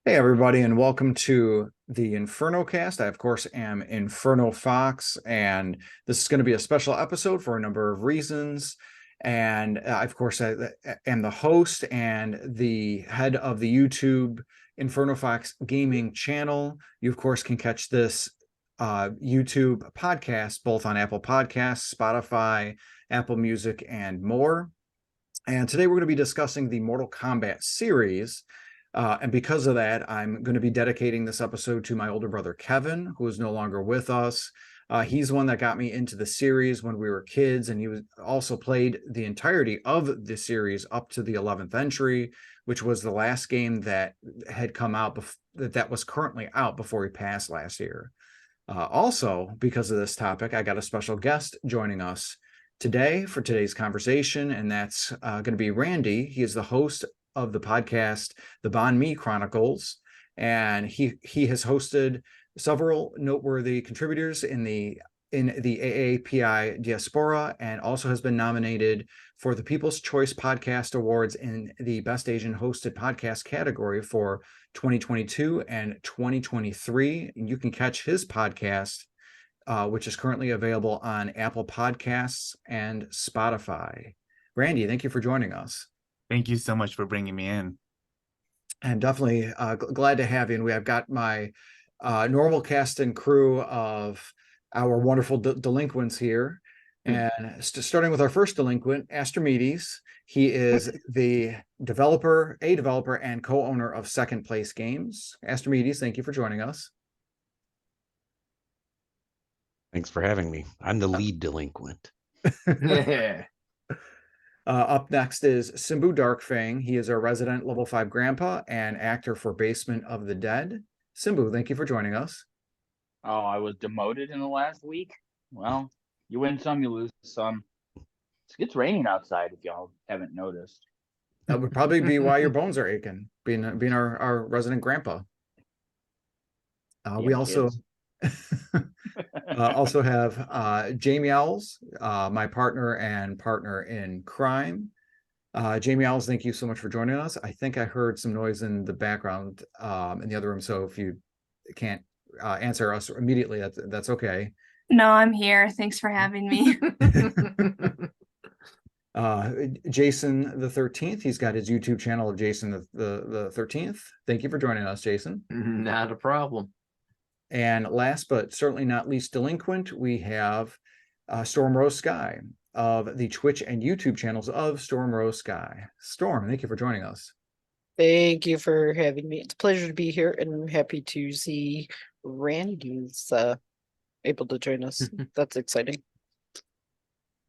Hey, everybody, and welcome to the Inferno cast. I, of course, am Inferno Fox, and this is going to be a special episode for a number of reasons. And of course, I am the host and the head of the YouTube Inferno Fox gaming channel. You, of course, can catch this YouTube podcast both on Apple Podcasts, Spotify, Apple Music, and more. And today we're going to be discussing the Mortal Kombat series. And because of that, I'm going to be dedicating this episode to my older brother, Kevin, who is no longer with us. He's the one that got me into the series when we were kids, and he was also played the entirety of the series up to the 11th entry, which was the last game that had come out that was currently out before he passed last year. Also, because of this topic, I got a special guest joining us today for today's conversation, and that's going to be Randy. He is the host of the podcast, the Bánh Chronicles, and he has hosted several noteworthy contributors in the AAPI diaspora, and also has been nominated for the People's Choice Podcast Awards in the Best Asian Hosted Podcast category for 2022 and 2023. And you can catch his podcast, which is currently available on Apple Podcasts and Spotify. Randy, thank you for joining us. Thank you so much for bringing me in. And definitely glad to have you. And we have got my normal cast and crew of our wonderful delinquents here. And starting with our first delinquent, Astrimedes. He is the developer and co-owner of Second Place Games. Astrimedes, thank you for joining us. Thanks for having me. I'm the lead delinquent. Up next is Simbu Darkfang. He is our resident level 5 grandpa and actor for Basement of the Dead. Simbu, thank you for joining us. Oh, I was demoted in the last week. Well, you win some, you lose some. It's raining outside if y'all haven't noticed. That would probably be why your bones are aching, being our resident grandpa. We also also have Jamie Owls, my partner in crime. Jamie Owls, thank you so much for joining us. I think I heard some noise in the background in the other room, so if you can't answer us immediately, that's okay. No, I'm here. Thanks for having me. Jason the 13th, he's got his YouTube channel of Jason the 13th. Thank you for joining us, Jason. Not a problem. And last but certainly not least delinquent, we have Stormrosesky of the Twitch and YouTube channels of Stormrosesky. Storm, thank you for joining us. Thank you for having me. It's a pleasure to be here, and I'm happy to see Randy's able to join us. That's exciting.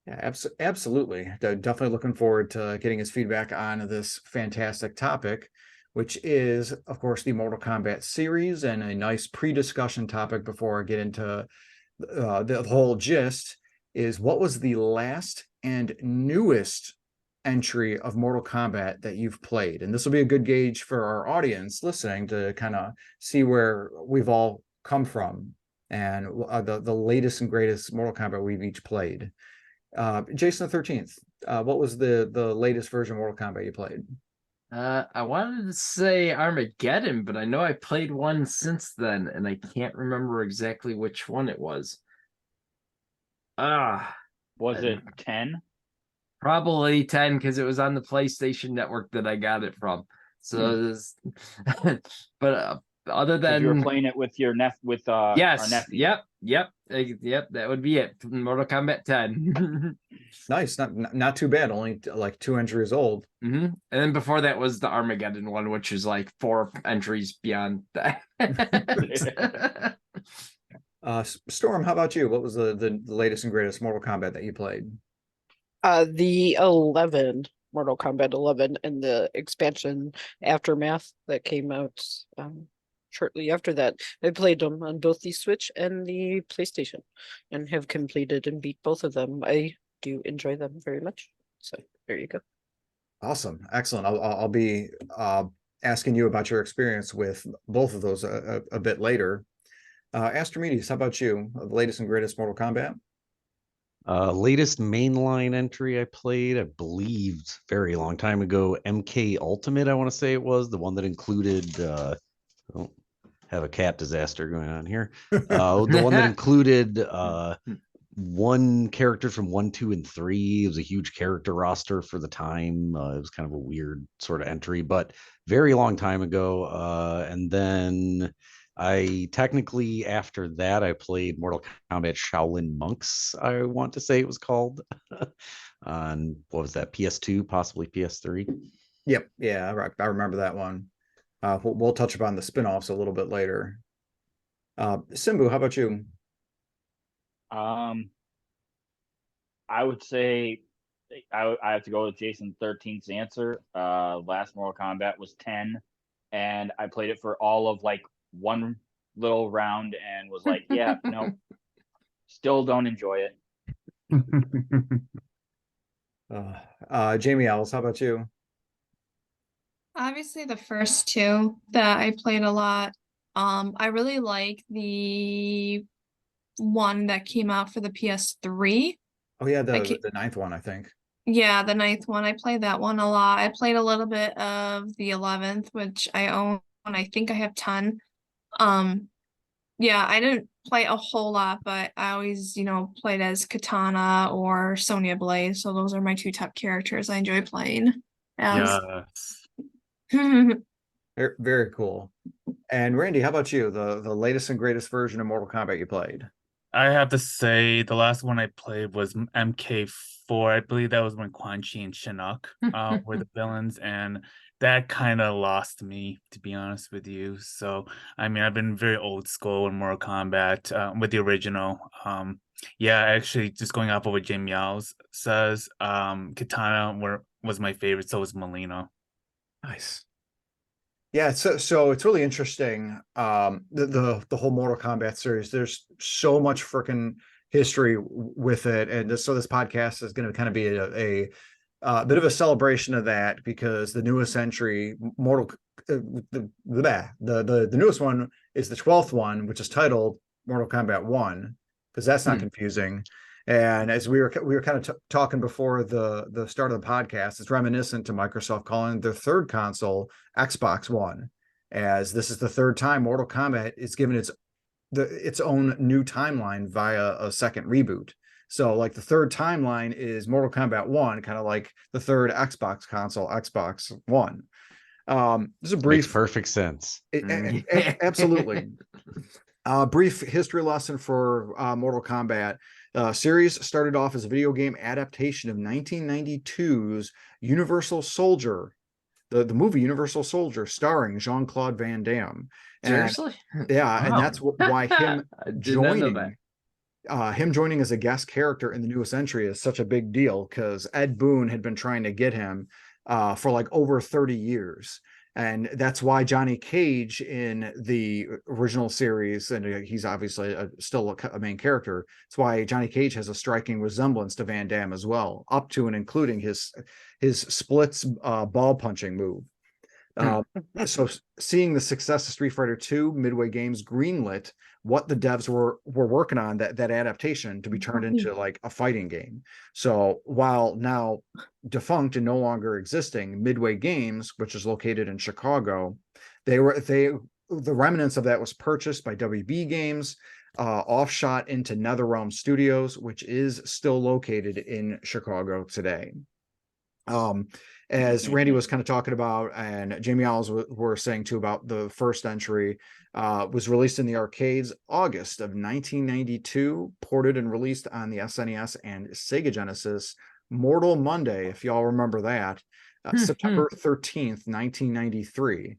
Yeah, absolutely. Definitely looking forward to getting his feedback on this fantastic topic, which is, of course, the Mortal Kombat series, and a nice pre-discussion topic before I get into the whole gist is, what was the last and newest entry of Mortal Kombat that you've played? And this will be a good gauge for our audience listening to kind of see where we've all come from and the latest and greatest Mortal Kombat we've each played. Jason the 13th, what was the latest version of Mortal Kombat you played? I wanted to say Armageddon, but I know I played one since then, and I can't remember exactly which one it was. Was it 10? Probably 10, because it was on the PlayStation Network that I got it from. So, but other than you were playing it with your yes, our nephew. Yep, that would be it. Mortal Kombat 10. Nice, not too bad. Only like 2 entries old. And then before that was the Armageddon one, which is like 4 entries beyond that. Storm, how about you? What was the latest and greatest Mortal Kombat that you played? The 11 Mortal Kombat 11 and the expansion Aftermath that came out shortly after that. I played them on both the Switch and the PlayStation, and have completed and beat both of them. I do enjoy them very much. So there you go. Awesome, excellent. I'll be asking you about your experience with both of those a bit later. Astrimedes, how about you? The latest and greatest Mortal Kombat? Latest mainline entry I played, I believe, very long time ago, MK Ultimate, I want to say it was, the one that included Oh, have a cat disaster going on here. The one that included one character from 1, 2, and 3. It was a huge character roster for the time. It was kind of a weird sort of entry, but very long time ago. And then I technically, after that, I played Mortal Kombat Shaolin Monks, I want to say it was called. On, what was that, PS2, possibly PS3? Yep. Yeah, I remember that one. We'll touch upon the spin-offs a little bit later. Simbu, how about you? I would say I have to go with Jason 13's answer. Last Mortal Kombat was 10, and I played it for all of like one little round and was like, yeah, no, still don't enjoy it. Jamie Owls, how about you? Obviously, the first two that I played a lot. I really like the one that came out for the PS3. Oh yeah, I ca- the ninth one, I think. Yeah, the ninth one. I played that one a lot. I played a little bit of the 11th, which I own. I think I have 10. Yeah, I didn't play a whole lot, but I always, played as Katana or Sonya Blade. So those are my two top characters I enjoy playing as. Yes. Very, very cool. And Randy, how about you? The latest and greatest version of Mortal Kombat you played? I have to say the last one I played was MK4. I believe that was when Quan Chi and Shinnok were the villains, and that kind of lost me, to be honest with you. So, I mean, I've been very old school in Mortal Kombat with the original. Yeah, actually, just going off of what Jamie Owls says, Katana was my favorite, so was Melina. Nice. Yeah, so it's really interesting. The whole Mortal Kombat series. There's so much freaking history with it, and so this podcast is going to kind of be a bit of a celebration of that, because the newest entry, the newest one is the 12th one, which is titled Mortal Kombat 1, because that's not confusing. And as we were kind of talking before the start of the podcast, it's reminiscent to Microsoft calling their third console Xbox One, as this is the third time Mortal Kombat is given its own new timeline via a second reboot. So like the third timeline is Mortal Kombat 1, kind of like the third Xbox console, Xbox One. This is a brief, Makes perfect sense. Absolutely. Brief history lesson for Mortal Kombat. Series started off as a video game adaptation of 1992's Universal Soldier, the movie Universal Soldier, starring Jean-Claude Van Damme. Seriously? Yeah, and Wow. that's why him I did not know joining him joining as a guest character in the newest entry is such a big deal, because Ed Boon had been trying to get him for like over 30 years. And that's why Johnny Cage in the original series, and he's obviously still a main character, that's why Johnny Cage has a striking resemblance to Van Damme as well, up to and including his splits ball punching move. So seeing the success of Street Fighter II, Midway Games greenlit what the devs were working on, that adaptation to be turned into like a fighting game. So while now defunct and no longer existing, Midway Games, which is located in Chicago, the remnants of that was purchased by WB Games, offshot into NetherRealm Studios, which is still located in Chicago today. As Randy was kind of talking about, and Jamie Owls were saying too, about the first entry, was released in the arcades August of 1992, ported and released on the SNES and Sega Genesis Mortal Monday, if y'all remember that, September 13th, 1993,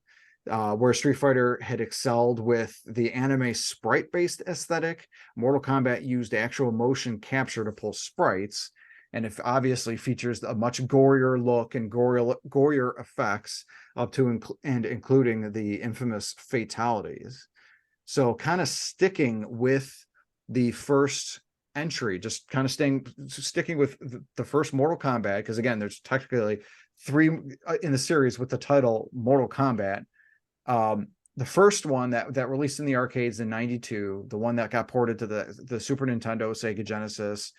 where Street Fighter had excelled with the anime sprite-based aesthetic. Mortal Kombat used actual motion capture to pull sprites, and it obviously features a much gorier look and gorier effects, up to and including the infamous fatalities. So kind of sticking with the first entry, just kind of sticking with the first Mortal Kombat, because again, there's technically 3 in the series with the title Mortal Kombat. The first one that released in the arcades in 92, the one that got ported to the Super Nintendo, Sega Genesis.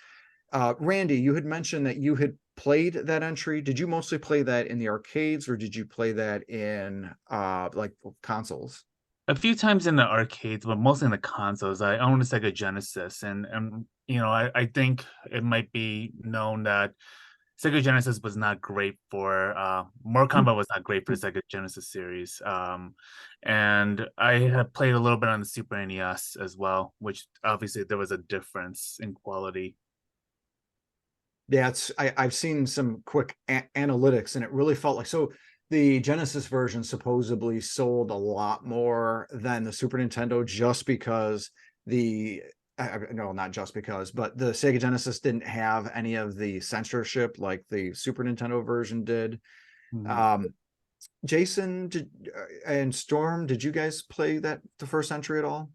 Randy, you had mentioned that you had played that entry. Did you mostly play that in the arcades, or did you play that in like consoles? a few times in the arcades, but mostly in the consoles. I own a Sega Genesis, and you know, I think it might be known that Sega Genesis was not great for Mortal Kombat was not great for the Sega Genesis series. And I have played a little bit on the Super NES as well, which obviously there was a difference in quality. Yeah, I've seen some quick analytics, and it really felt like the Genesis version supposedly sold a lot more than the Super Nintendo just because no, not just because, but the Sega Genesis didn't have any of the censorship like the Super Nintendo version did. Jason and Storm, did you guys play the first entry at all?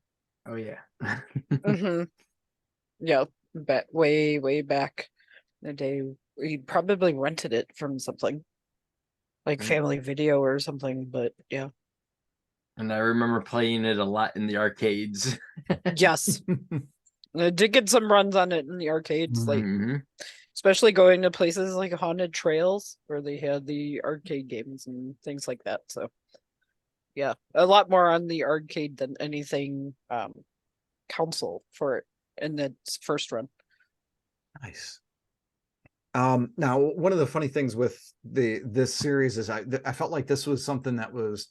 Oh yeah. Mm-hmm. Yeah, way back the day. We probably rented it from something like Family Video or something, but yeah. And I remember playing it a lot in the arcades. Yes. I did get some runs on it in the arcades, like Mhm. especially going to places like Haunted Trails where they had the arcade games and things like that. So yeah, a lot more on the arcade than anything console for it in its first run. Nice. Now one of the funny things with this series is I felt like this was something that was,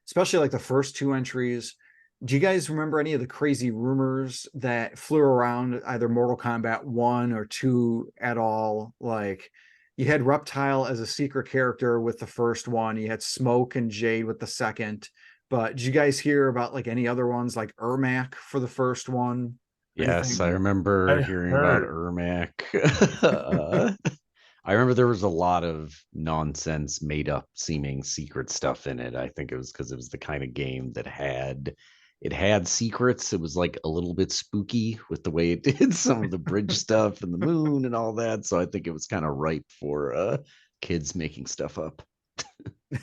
especially like the first two entries. Do you guys remember any of the crazy rumors that flew around either Mortal Kombat 1 or 2 at all? Like you had Reptile as a secret character with the first one, you had Smoke and Jade with the second, but did you guys hear about like any other ones like Ermac for the first one? Yes, I Anything? remember I hearing about heard. Ermac. I remember there was a lot of nonsense, made up seeming secret stuff in it. I think it was because it was the kind of game that had secrets. It was like a little bit spooky with the way it did some of the bridge stuff and the moon and all that. So I think it was kind of ripe for kids making stuff up.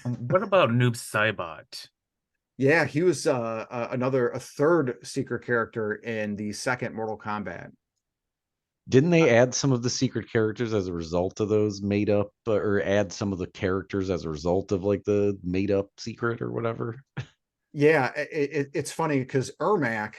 What about Noob Saibot? Yeah, he was a third secret character in the second Mortal Kombat. Didn't they add some of the secret characters as a result of those made up, or add some of the characters as a result of like the made up secret or whatever? Yeah, it's funny because Ermac,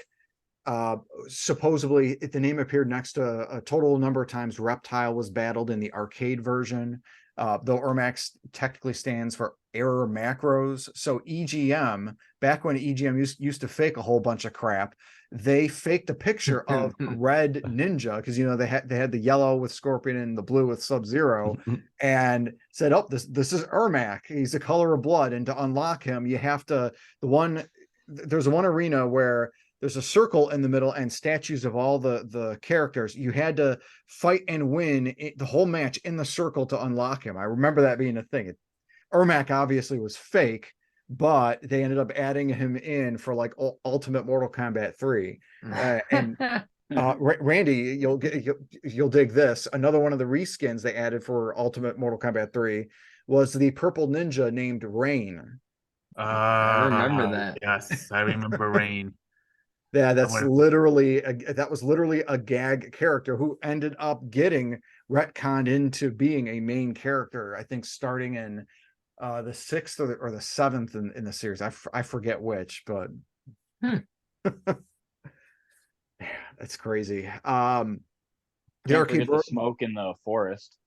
supposedly the name appeared next to a total number of times Reptile was battled in the arcade version, though Ermac technically stands for error macros. So EGM, back when EGM used to fake a whole bunch of crap, they faked a picture of Red Ninja because they had the yellow with Scorpion and the blue with Sub-Zero, and said, "Oh, this is Ermac. He's the color of blood, and to unlock him, you have to there's one arena where there's a circle in the middle and statues of all the characters. You had to fight and win the whole match in the circle to unlock him." I remember that being a thing. Ermac obviously was fake, but they ended up adding him in for like Ultimate Mortal Kombat 3. Randy, you'll dig this. Another one of the reskins they added for Ultimate Mortal Kombat 3 was the purple ninja named Rain. I remember that. Yes, I remember Rain. Yeah, that was literally a gag character who ended up getting retconned into being a main character, I think starting in the 6th or the 7th in the series. I forget which, but that's crazy. The arcade the Smoke in the forest.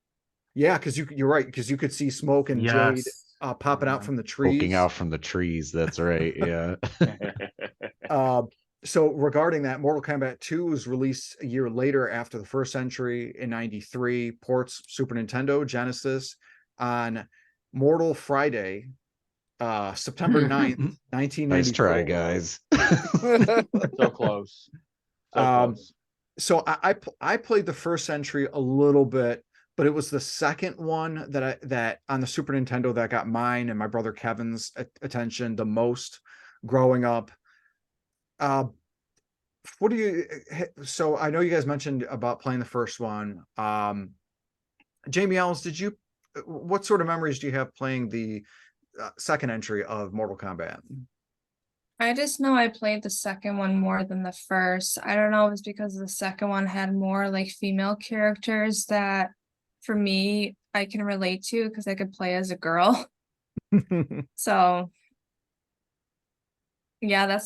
Yeah, because you're right, because you could see Smoke and Jade popping out from the trees. Poking out from the trees, that's right. Yeah. So regarding that, Mortal Kombat 2 was released a year later after the first entry in 93, ports Super Nintendo, Genesis on Mortal Friday, September 9th, 1994. Nice try, guys. So close. So I played the first entry a little bit, but it was the second one that on the Super Nintendo that got mine and my brother Kevin's attention the most growing up. So I know you guys mentioned about playing the first one. Jamie Ellis, what sort of memories do you have playing the second entry of Mortal Kombat? I just know I played the second one more than the first. I don't know if it's because the second one had more like female characters that for me I can relate to because I could play as a girl. So Yeah,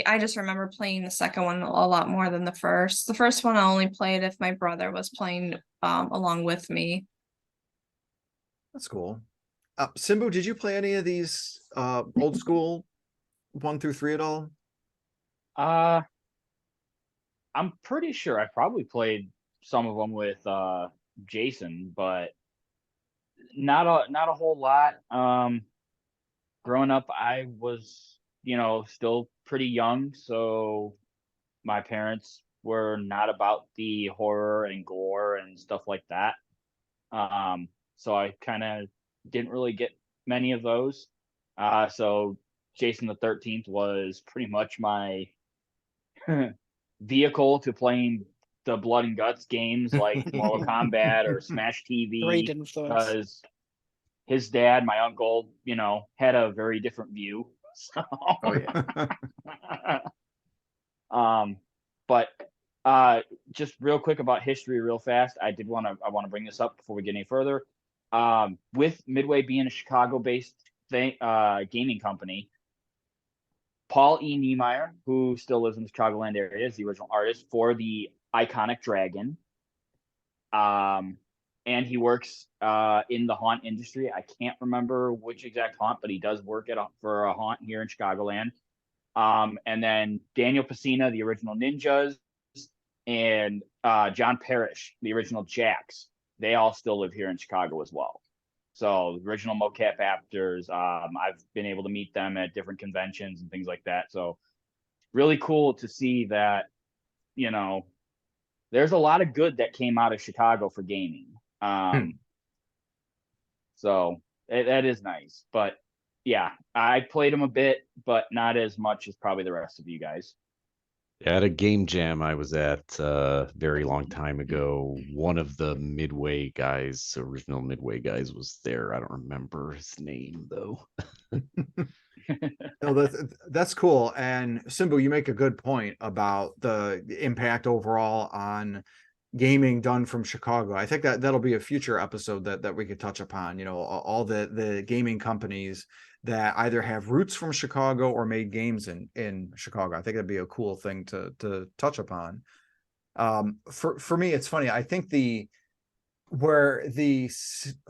I just remember playing the second one a lot more than the first. The first one I only played if my brother was playing along with me. That's cool. Simbu, did you play any of these old school 1 through 3 at all? I'm pretty sure I probably played some of them with Jason, but not a whole lot. Growing up, I was, still pretty young, so my parents were not about the horror and gore and stuff like that. So I kind of didn't really get many of those. So Jason the 13th was pretty much my vehicle to playing the blood and guts games like Mortal Kombat or Smash Great TV, influence. because his dad, my uncle, had a very different view. So, Oh yeah. but just real quick about history, real fast. I want to bring this up before we get any further. With Midway being a Chicago-based gaming company, Paul E. Niemeyer, who still lives in the Chicagoland area, is the original artist for the iconic dragon. And he works in the haunt industry. I can't remember which exact haunt, but he does work for a haunt here in Chicagoland. And then Daniel Pacina, the original Ninjas, and John Parrish, the original Jacks. They all still live here in Chicago as well. So the original mocap actors, I've been able to meet them at different conventions and things like that. So really cool to see that, there's a lot of good that came out of Chicago for gaming. So that is nice. But yeah, I played them a bit, but not as much as probably the rest of you guys. At a game jam I was at a very long time ago, one of the Midway guys, original Midway guys, was there. I don't remember his name though. No, that's cool. And Simbu, you make a good point about the impact overall on gaming done from Chicago. I think that'll be a future episode that we could touch upon. All the gaming companies that either have roots from Chicago or made games in Chicago. I think that'd be a cool thing to touch upon. For me, it's funny. I think where the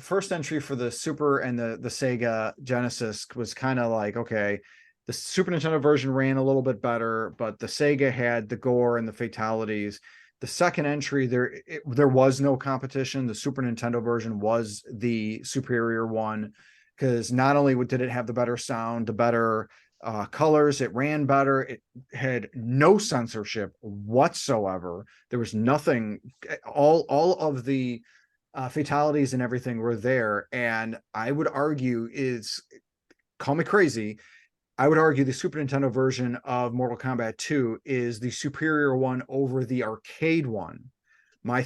first entry for the Super and the Sega Genesis was kind of like, okay, the Super Nintendo version ran a little bit better, but the Sega had the gore and the fatalities. The second entry, there was no competition. The Super Nintendo version was the superior one, because not only did it have the better sound, the better colors, it ran better, it had no censorship whatsoever. There was nothing, all of the fatalities and everything were there. And I would argue, call me crazy, I would argue the Super Nintendo version of Mortal Kombat 2 is the superior one over the arcade one. My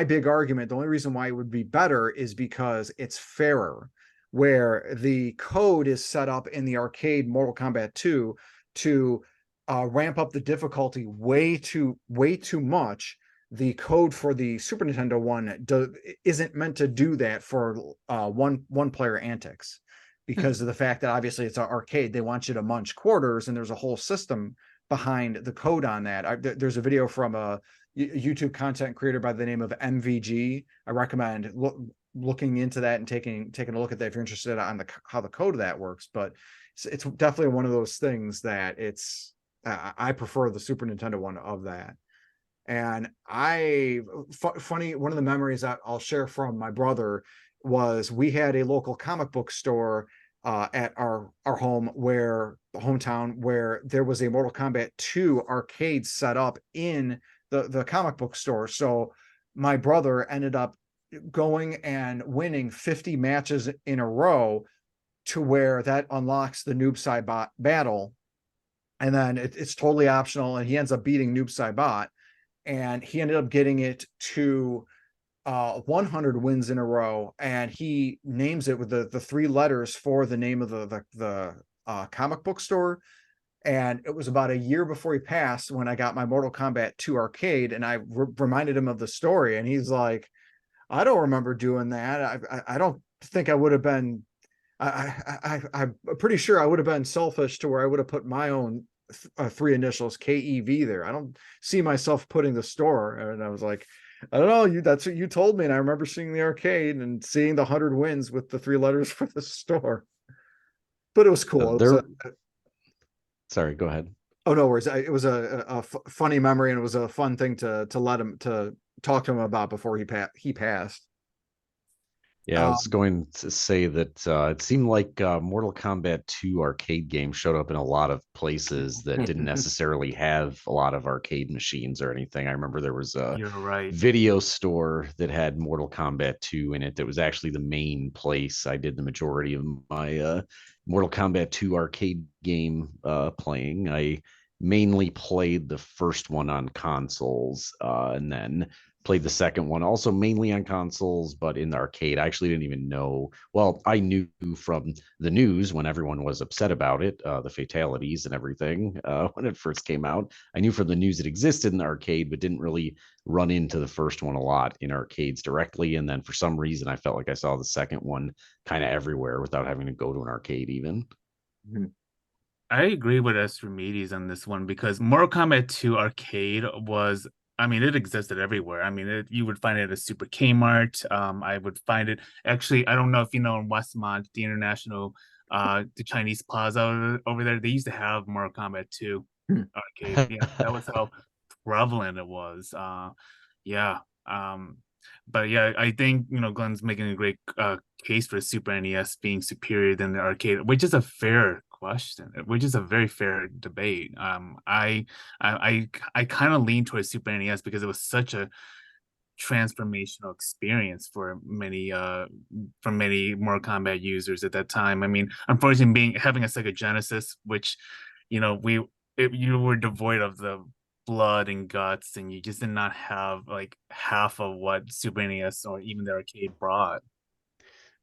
big argument, the only reason why it would be better is because it's fairer, where the code is set up in the arcade Mortal Kombat 2 to ramp up the difficulty way too much. The code for the Super Nintendo one isn't meant to do that for one player antics, because of the fact that obviously it's an arcade. They want you to munch quarters, and there's a whole system behind the code on that. There's a video from a YouTube content creator by the name of MVG. I recommend looking into that and taking a look at that if you're interested on how the code of that works. But it's definitely one of those things that I prefer the Super Nintendo one of that. And funny, one of the memories that I'll share from my brother was we had a local comic book store at our hometown, where there was a Mortal Kombat 2 arcade set up in the comic book store. So my brother ended up going and winning 50 matches in a row, to where that unlocks the Noob Saibot battle. And then it's totally optional, and he ends up beating Noob Saibot, and he ended up getting it to 100 wins in a row, and he names it with the 3 letters for the name of the comic book store. And it was about a year before he passed when I got my Mortal Kombat 2 arcade, and I reminded him of the story, and he's like, I don't remember doing that. I don't think I would have been I'm pretty sure I would have been selfish to where I would have put my own three initials KEV there. I don't see myself putting the store. And I was like, I don't know, that's what you told me. And I remember seeing the arcade and seeing the 100 wins with the 3 letters for the store. But it was cool. It was Sorry, go ahead. oh, no worries. It was a funny memory, and it was a fun thing to let him, to talk to him about before he passed. Yeah, I was going to say that it seemed like Mortal Kombat 2 arcade games showed up in a lot of places that didn't necessarily have a lot of arcade machines or anything. I remember there was a You're right. video store that had Mortal Kombat 2 in it that was actually the main place I did the majority of my Mortal Kombat 2 arcade game playing. I mainly played the first one on consoles and then played the second one also mainly on consoles, but in the arcade I actually didn't even know. Well, I knew from the news when everyone was upset about it, the fatalities and everything when it first came out. I knew from the news it existed in the arcade, but didn't really run into the first one a lot in arcades directly. And then for some reason I felt like I saw the second one kind of everywhere without having to go to an arcade even. I agree with Astrimedes on this one, because Mortal Kombat 2 arcade was, I mean, it existed everywhere. I mean, you would find it at a Super Kmart. I would find it, actually, I don't know if you know, in Westmont, the International, the Chinese Plaza over there, they used to have Mortal Kombat 2 arcade. Yeah, that was how prevalent it was. Yeah. But yeah, I think, you know, Glenn's making a great case for Super NES being superior than the arcade, which is a fair question, which is a very fair debate. I kind of lean towards Super NES because it was such a transformational experience for many Mortal Kombat users at that time. I mean, unfortunately, having a Sega Genesis, which, you know, you were devoid of the blood and guts, and you just did not have like half of what Super NES or even the arcade brought.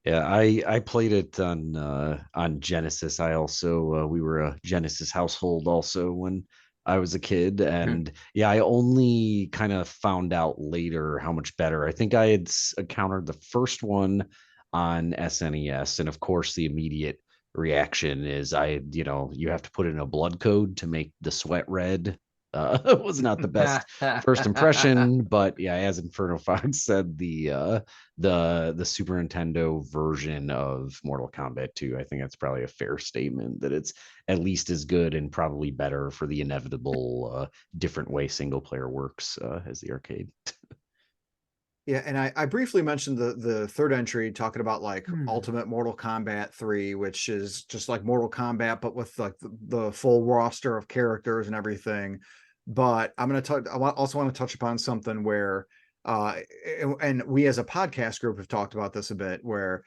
Yeah, I played it on Genesis. I also we were a Genesis household also when I was a kid, and yeah, I only kind of found out later how much better. I think I had encountered the first one on SNES, and of course the immediate reaction is you have to put in a blood code to make the sweat red. It was not the best first impression, but yeah, as Inferno Fox said, the Super Nintendo version of Mortal Kombat 2, I think that's probably a fair statement that it's at least as good and probably better for the inevitable different way single player works as the arcade. Yeah, and I briefly mentioned the third entry, talking about like Ultimate Mortal Kombat 3, which is just like Mortal Kombat, but with like the full roster of characters and everything. But I'm going to talk, I also want to touch upon something where, and we as a podcast group have talked about this a bit, where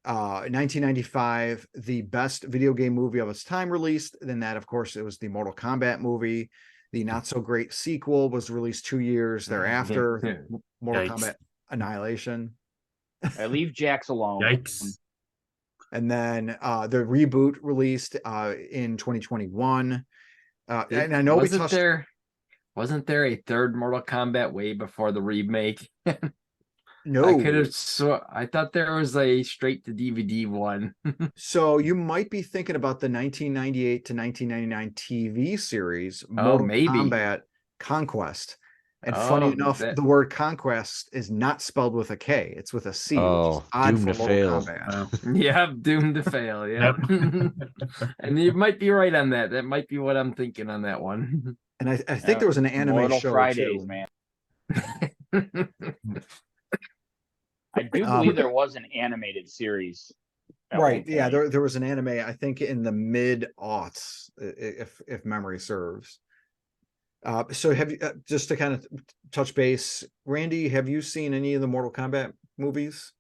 in 1995, the best video game movie of its time released. Then that, of course, it was the Mortal Kombat movie. The not so great sequel was released 2 years thereafter, Mortal Kombat Annihilation. I leave Jax alone. Yikes. And then the reboot released in 2021. And I know wasn't there a third Mortal Kombat way before the remake? No, I thought there was a straight to DVD one. So you might be thinking about the 1998 to 1999 TV series Mortal Kombat Conquest. And funny enough, the word conquest is not spelled with a K; it's with a C. Oh, doomed to fail. Yeah, doomed to fail. Yeah, and you might be right on that. That might be what I'm thinking on that one. And I think there was an anime Mortal show Fridays, too. Man. I do believe there was an animated series. Right. Yeah, there was an anime, I think in the mid-aughts, if memory serves. So have you, just to kind of touch base, Randy, have you seen any of the Mortal Kombat movies?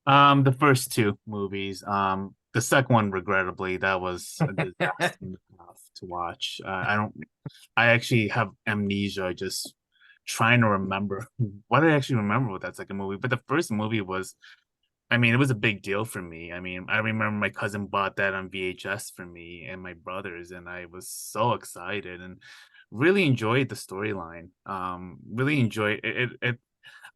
The first 2 movies. The second one, regrettably, that was a disaster to watch. I actually have amnesia, just trying to remember what I actually remember with that second movie. But the first movie was, I mean, it was a big deal for me. I mean, I remember my cousin bought that on VHS for me and my brothers, and I was so excited and really enjoyed the storyline. Really enjoyed it.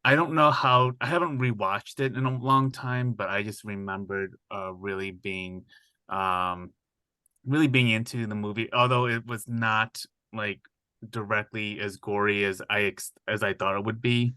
I don't know how, I haven't rewatched it in a long time, but I just remembered really being into the movie, although it was not like directly as gory as I thought it would be.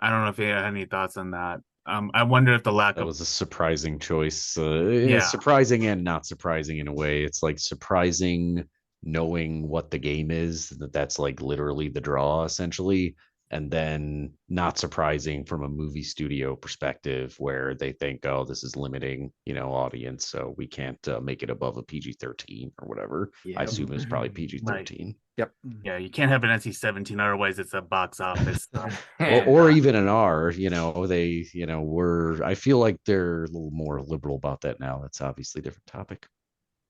I don't know if you had any thoughts on that. I wonder if the lack That of was a surprising choice. Yeah. Surprising and not surprising in a way. It's like surprising knowing what the game is, that's like literally the draw essentially. And then not surprising from a movie studio perspective where they think, oh, this is limiting, audience. So we can't make it above a PG-13 or whatever. I Yep. assume it was probably PG-13. Yep. Yeah, you can't have an NC-17, otherwise it's a box office. Or even an R, I feel like they're a little more liberal about that now. That's obviously a different topic.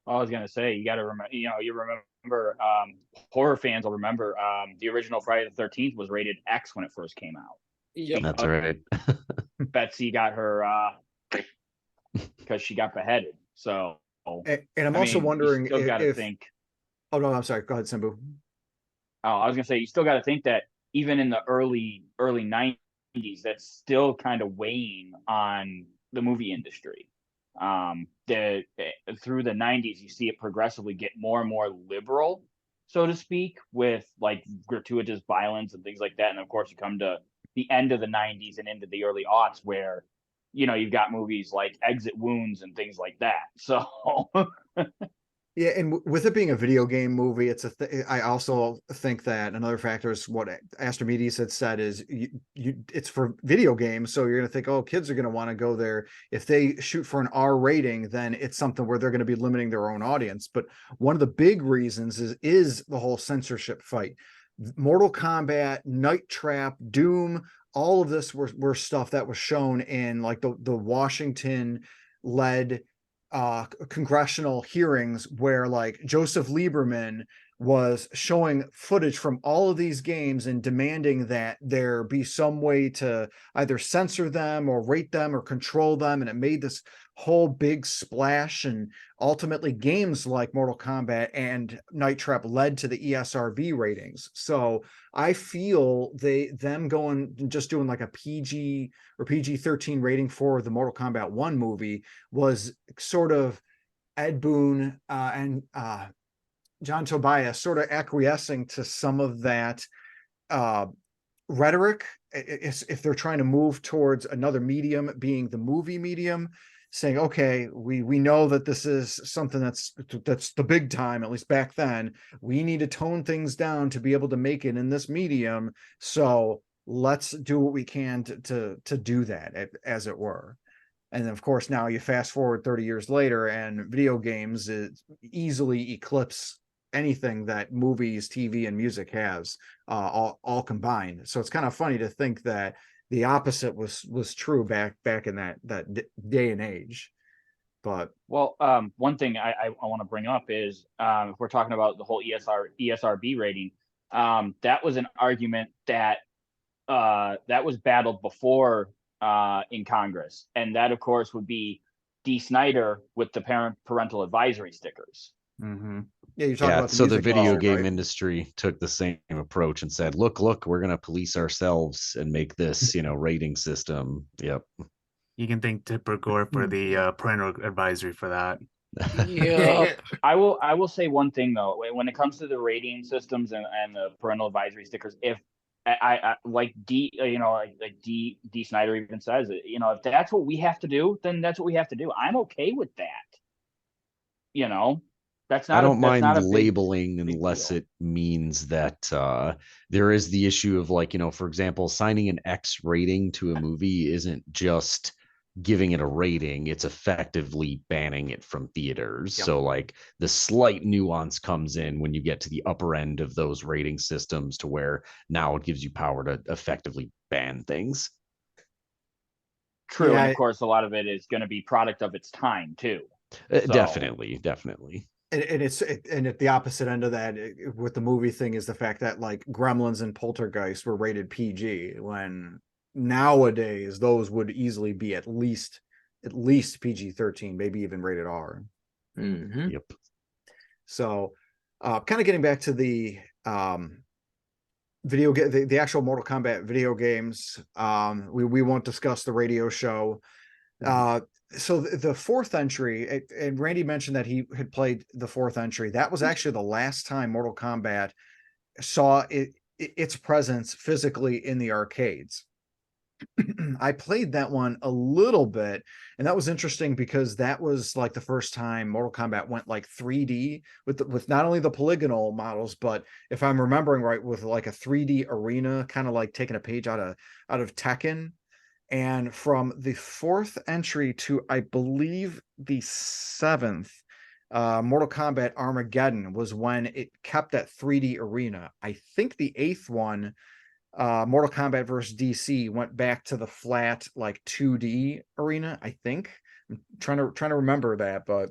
I was gonna say, you got to remember, you remember, horror fans will remember, the original Friday the 13th was rated X when it first came out. Yep. That's right. Betsy got her because she got beheaded. So, And I'm also wondering you still got to if. think. Oh no, I'm sorry. Go ahead, Simbu. Oh, I was gonna say, you still got to think that even in the early 90s, that's still kind of weighing on the movie industry. Through the 90s, you see it progressively get more and more liberal, so to speak, with like gratuitous violence and things like that. And of course, you come to the end of the 90s and into the early aughts where, you've got movies like Exit Wounds and things like that. So Yeah, and with it being a video game movie, I also think that another factor is what Astrimedes had said is it's for video games, so you're going to think, oh, kids are going to want to go there. If they shoot for an R rating, then it's something where they're going to be limiting their own audience. But one of the big reasons is the whole censorship fight. Mortal Kombat, Night Trap, Doom, all of this were stuff that was shown in like the Washington led congressional hearings where like Joseph Lieberman was showing footage from all of these games and demanding that there be some way to either censor them or rate them or control them. And it made this whole big splash, and ultimately games like Mortal Kombat and Night Trap led to the ESRB ratings. So I feel them going and just doing like a PG or PG-13 rating for the Mortal Kombat 1 movie was sort of Ed Boon and John Tobias sort of acquiescing to some of that rhetoric. If they're trying to move towards another medium, being the movie medium, saying, okay, we know that this is something that's the big time, at least back then. We need to tone things down to be able to make it in this medium. So let's do what we can to do that, as it were. And then, of course, now you fast forward 30 years later, and video games easily eclipse anything that movies, TV, and music has all combined. So it's kind of funny to think that the opposite was true back in that day and age. But one thing I want to bring up is, if we're talking about the whole ESRB rating, that was an argument that was battled before in Congress, and that of course would be Dee Snider with the parental advisory stickers. Mm-hmm. Yeah, you're talking about so the video industry, game right? industry took the same approach and said, look, we're going to police ourselves and make this, rating system. Yep. You can thank Tipper Gore for the parental advisory for that. Yeah. I will say one thing though, when it comes to the rating systems and the parental advisory stickers, if I like D Snider even says it, if that's what we have to do, then that's what we have to do. I'm okay with that. That's not. I don't mind not labeling unless it means that there is the issue of like, for example, signing an X rating to a movie isn't just giving it a rating, it's effectively banning it from theaters. Yep. So like the slight nuance comes in when you get to the upper end of those rating systems to where now it gives you power to effectively ban things. True. Yeah, and of course, a lot of it is going to be product of its time too. Definitely. And at the opposite end of that, with the movie thing, is the fact that like Gremlins and Poltergeist were rated PG, when nowadays those would easily be at least PG-13, maybe even rated R. Mm-hmm. Yep. So kind of getting back to the the actual Mortal Kombat video games. We won't discuss the radio show. So the fourth entry, and Randy mentioned that he had played the fourth entry. That was actually the last time Mortal Kombat saw its presence physically in the arcades. I played that one a little bit, and that was interesting because that was like the first time Mortal Kombat went like 3D with not only the polygonal models, but if I'm remembering right, with like a 3D arena, kind of like taking a page out of Tekken. And from the fourth entry to, I believe, the seventh, Mortal Kombat Armageddon was when it kept that 3D arena. I think the eighth one, Mortal Kombat versus DC, went back to the flat like 2D arena. I think I'm trying to remember that, but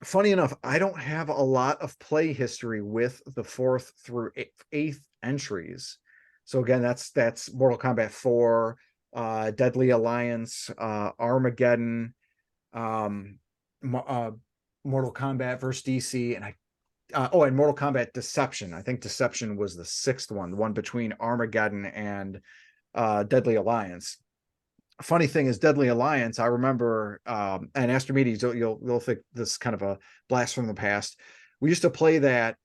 funny enough, I don't have a lot of play history with the fourth through eighth entries. So again, that's Mortal Kombat 4, Deadly Alliance, Armageddon, Mortal Kombat versus DC, and and Mortal Kombat Deception. I think Deception was the sixth one, the one between Armageddon and Deadly Alliance. Funny thing is, Deadly Alliance, I remember, and Astrimedes, you'll think this is kind of a blast from the past. We used to play that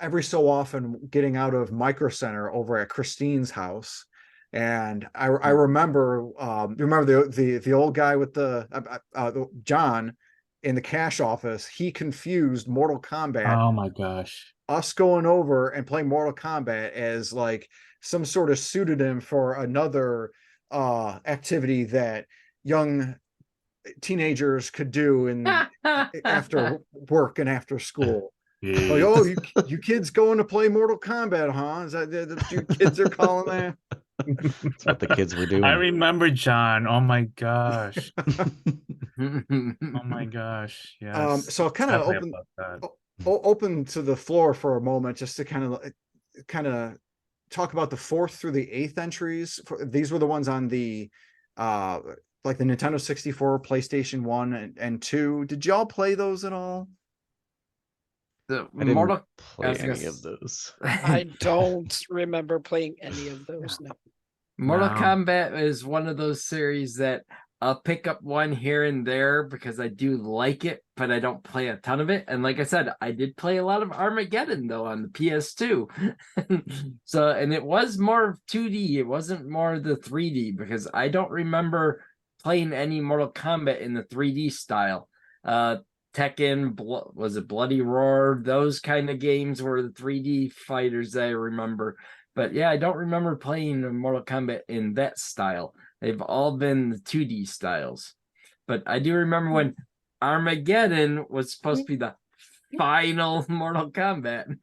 every so often, getting out of Micro Center over at Christine's house. And I remember, the old guy with the John in the cash office. He confused Mortal Kombat. Oh my gosh. Us going over and playing Mortal Kombat as like some sort of pseudonym for another activity that young teenagers could do after work and after school. Like, oh, you kids going to play Mortal Kombat, huh? Is that you kids are calling that? That's what the kids were doing. I remember John. Oh my gosh. Oh my gosh. Yes. So kind of open to the floor for a moment, just to kind of talk about the fourth through the eighth entries. These were the ones on the like the Nintendo 64, PlayStation 1 and 2. Did y'all play those at all? I didn't play any of those. I don't remember playing any of those. No. Mortal Kombat is one of those series that I'll pick up one here and there because I do like it, but I don't play a ton of it. And like I said, I did play a lot of Armageddon though on the PS2. So, and it was more 2D. It wasn't more the 3D because I don't remember playing any Mortal Kombat in the 3D style. Tekken, was it Bloody Roar? Those kind of games were the 3D fighters that I remember. But yeah, I don't remember playing Mortal Kombat in that style. They've all been the 2D styles. But I do remember when Armageddon was supposed to be the final Mortal Kombat.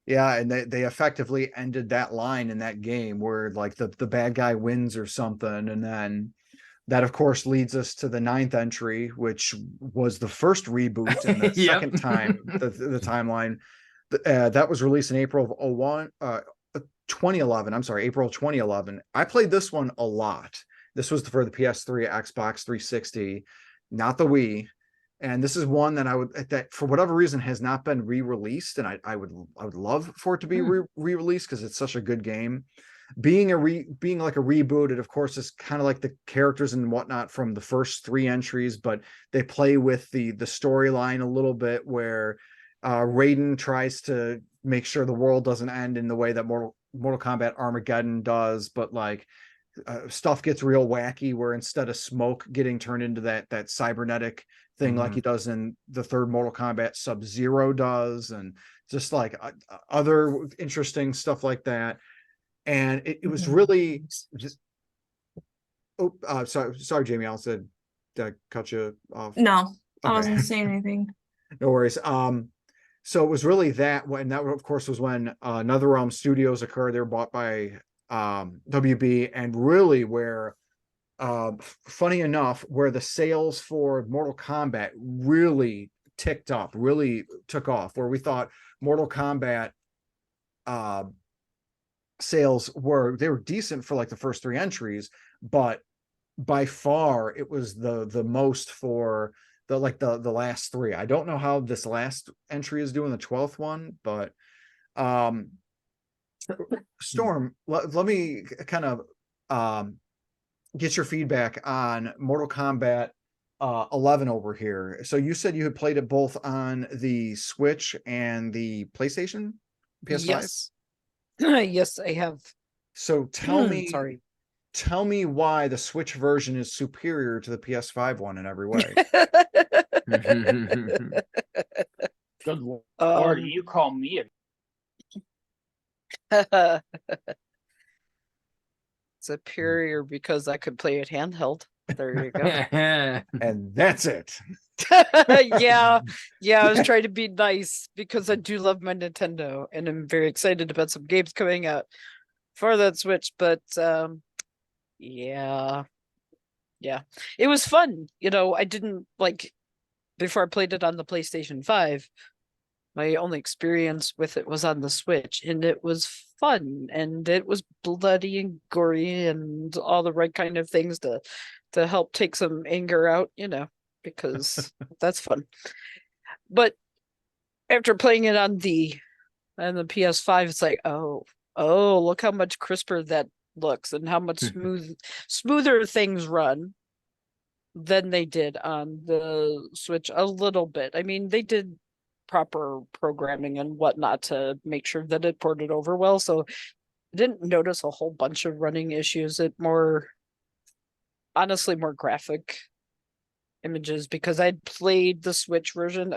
Yeah, and they effectively ended that line in that game where like the bad guy wins or something, and then that, of course, leads us to the ninth entry, which was the first reboot and the second time, the timeline. That was released in April of 2011. I'm sorry, April 2011. I played this one a lot. This was for the PS3, Xbox 360, not the Wii. And this is one that that for whatever reason has not been re-released, and I would love for it to be re-released because it's such a good game. Being like a reboot, it of course is kind of like the characters and whatnot from the first three entries, but they play with the storyline a little bit where Raiden tries to make sure the world doesn't end in the way that Mortal Kombat Armageddon does, but like stuff gets real wacky where instead of smoke getting turned into that cybernetic thing like he does in the third Mortal Kombat, Sub-Zero does, and just like other interesting stuff like that. And it was really just sorry Jamie, I said did I cut you off? No, I wasn't saying anything. No worries. So it was really that of course was when NetherRealm Studios occurred. They were bought by WB, and really where funny enough, where the sales for Mortal Kombat really ticked up, really took off, where we thought Mortal Kombat sales were decent for like the first three entries, but by far it was the most for the last three. I don't know how this last entry is doing, the 12th one, but Storm, let me kind of get your feedback on Mortal Kombat 11 over here. So you said you had played it both on the Switch and the PlayStation, PS5? Yes. Yes, I have. So tell me, Sorry. tell me why the Switch version is superior to the PS5 one in every way. Good lord, Um, you call me a Superior because I could play it handheld. There you go. And that's it. Yeah, I was trying to be nice because I do love my Nintendo and I'm very excited about some games coming out for that Switch, but yeah. It was fun. I didn't like before I played it on the PlayStation 5. My only experience with it was on the Switch, and it was fun, and it was bloody and gory and all the right kind of things to help take some anger out, because that's fun. But after playing it on the PS5, it's like, oh, look how much crisper that looks and how much smoother things run than they did on the Switch a little bit. I mean, they did proper programming and whatnot to make sure that it ported over well. So I didn't notice a whole bunch of running issues. Honestly, more graphic images because I'd played the Switch version.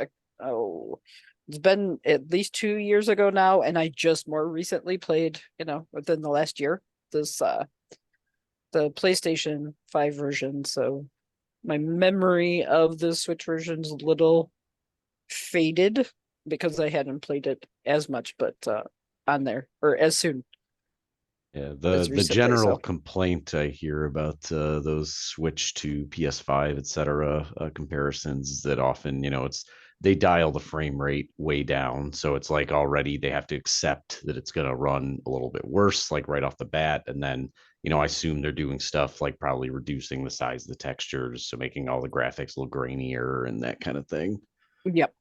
It's been at least 2 years ago now, and I just more recently played, within the last year, this the PlayStation 5 version. So my memory of the Switch version's a little faded because I hadn't played it as much, but on there or as soon. Yeah, as the recently, general so. complaint I hear about those Switch to PS5, etc. Comparisons is that often, they dial the frame rate way down, so it's like already they have to accept that it's going to run a little bit worse, like right off the bat, and then I assume they're doing stuff like probably reducing the size of the textures, so making all the graphics a little grainier and that kind of thing. Yep.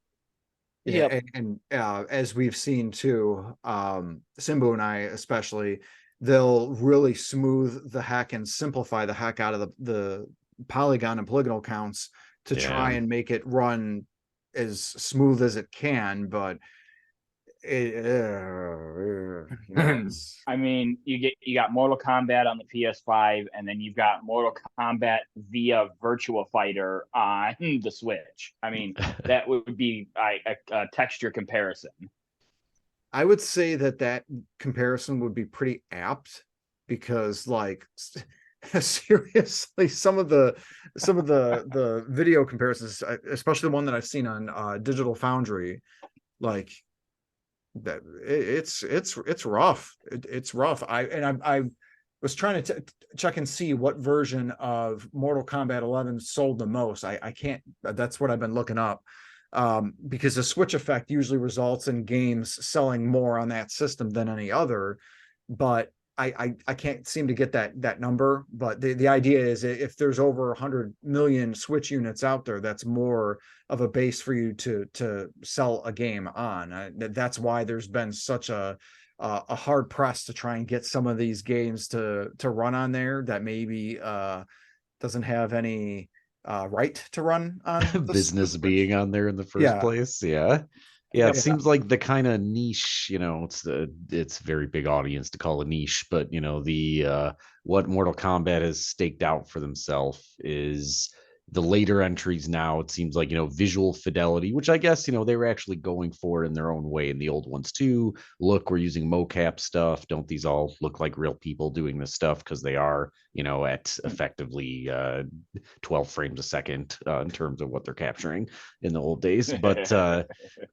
Yeah, Yep. and as we've seen too, Simbu and I especially, they'll really smooth the heck and simplify the heck out of the polygon and polygonal counts to try Yeah. and make it run as smooth as it can, but I mean, you got Mortal Kombat on the PS5, and then you've got Mortal Kombat via Virtua Fighter on the Switch. I mean, that would be a texture comparison. I would say that comparison would be pretty apt because, like, seriously, some of the video comparisons, especially the one that I've seen on Digital Foundry, like that it's rough. It's rough. I was trying to check and see what version of Mortal Kombat 11 sold the most. I can't. That's what I've been looking up. Because the switch effect usually results in games selling more on that system than any other, but I can't seem to get that number. But the idea is, if there's over 100 million Switch units out there, that's more of a base for you to sell a game on. That's why there's been such a hard press to try and get some of these games to run on there that maybe doesn't have any right to run on business being on there in the first Yeah. place. Yeah, it Yeah. seems like the kind of niche, it's very big audience to call a niche, but the what Mortal Kombat has staked out for themselves is the later entries. Now it seems like visual fidelity, which I guess they were actually going for in their own way in the old ones too. Look, we're using mocap stuff. Don't these all look like real people doing this stuff? Because they are at effectively 12 frames a second in terms of what they're capturing in the old days. But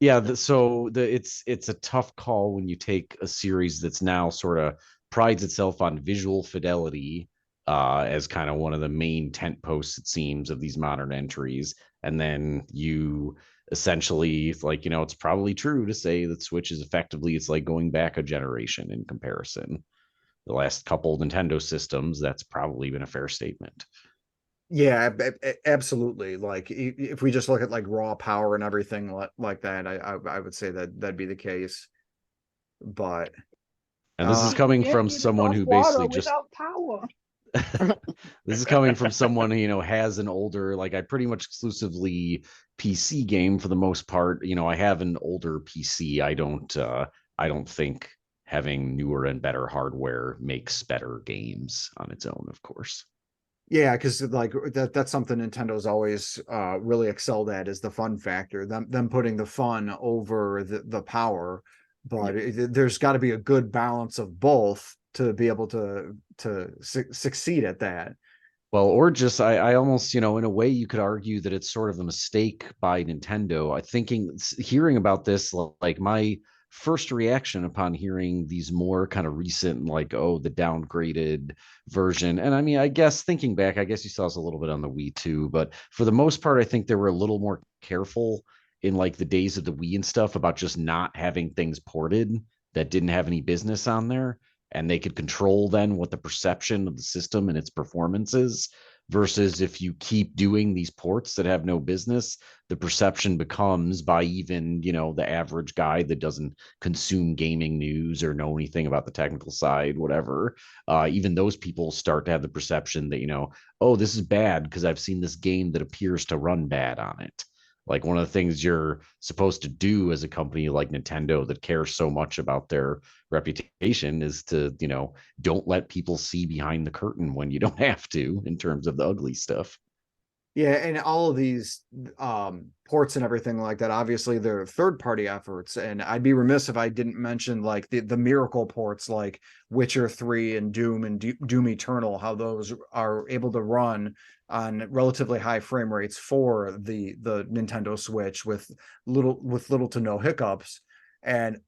it's a tough call when you take a series that's now sort of prides itself on visual fidelity as kind of one of the main tent posts, it seems, of these modern entries. And then you essentially, it's probably true to say that Switch is effectively, it's like going back a generation in comparison. The last couple Nintendo systems, that's probably been a fair statement. Yeah, absolutely. Like if we just look at like raw power and everything like that, I would say that that'd be the case. But And this is uh, coming Can't from get someone enough who water basically just without power. this is coming from someone who, has an older, like I pretty much exclusively PC game for the most part. I have an older PC. I don't think having newer and better hardware makes better games on its own, of course. yeah, because like that's something Nintendo's always really excelled at, is the fun factor. Them putting the fun over the power. But there's got to be a good balance of both to be able to succeed at that. Well, or just I almost, in a way you could argue that it's sort of a mistake by Nintendo. Hearing about this, like my first reaction upon hearing these more kind of recent, like, oh, the downgraded version. And I mean, I guess thinking back, I guess you saw us a little bit on the Wii too, but for the most part, I think they were a little more careful in like the days of the Wii and stuff about just not having things ported that didn't have any business on there, and they could control then what the perception of the system and its performance is, versus if you keep doing these ports that have no business, the perception becomes by even, the average guy that doesn't consume gaming news or know anything about the technical side, whatever, even those people start to have the perception that, oh, this is bad because I've seen this game that appears to run bad on it. Like one of the things you're supposed to do as a company like Nintendo that cares so much about their reputation is to, don't let people see behind the curtain when you don't have to, in terms of the ugly stuff. Yeah, and all of these ports and everything like that, obviously they're third-party efforts, and I'd be remiss if I didn't mention like the miracle ports like Witcher 3 and Doom Eternal, how those are able to run on relatively high frame rates for the Nintendo Switch with little to no hiccups. And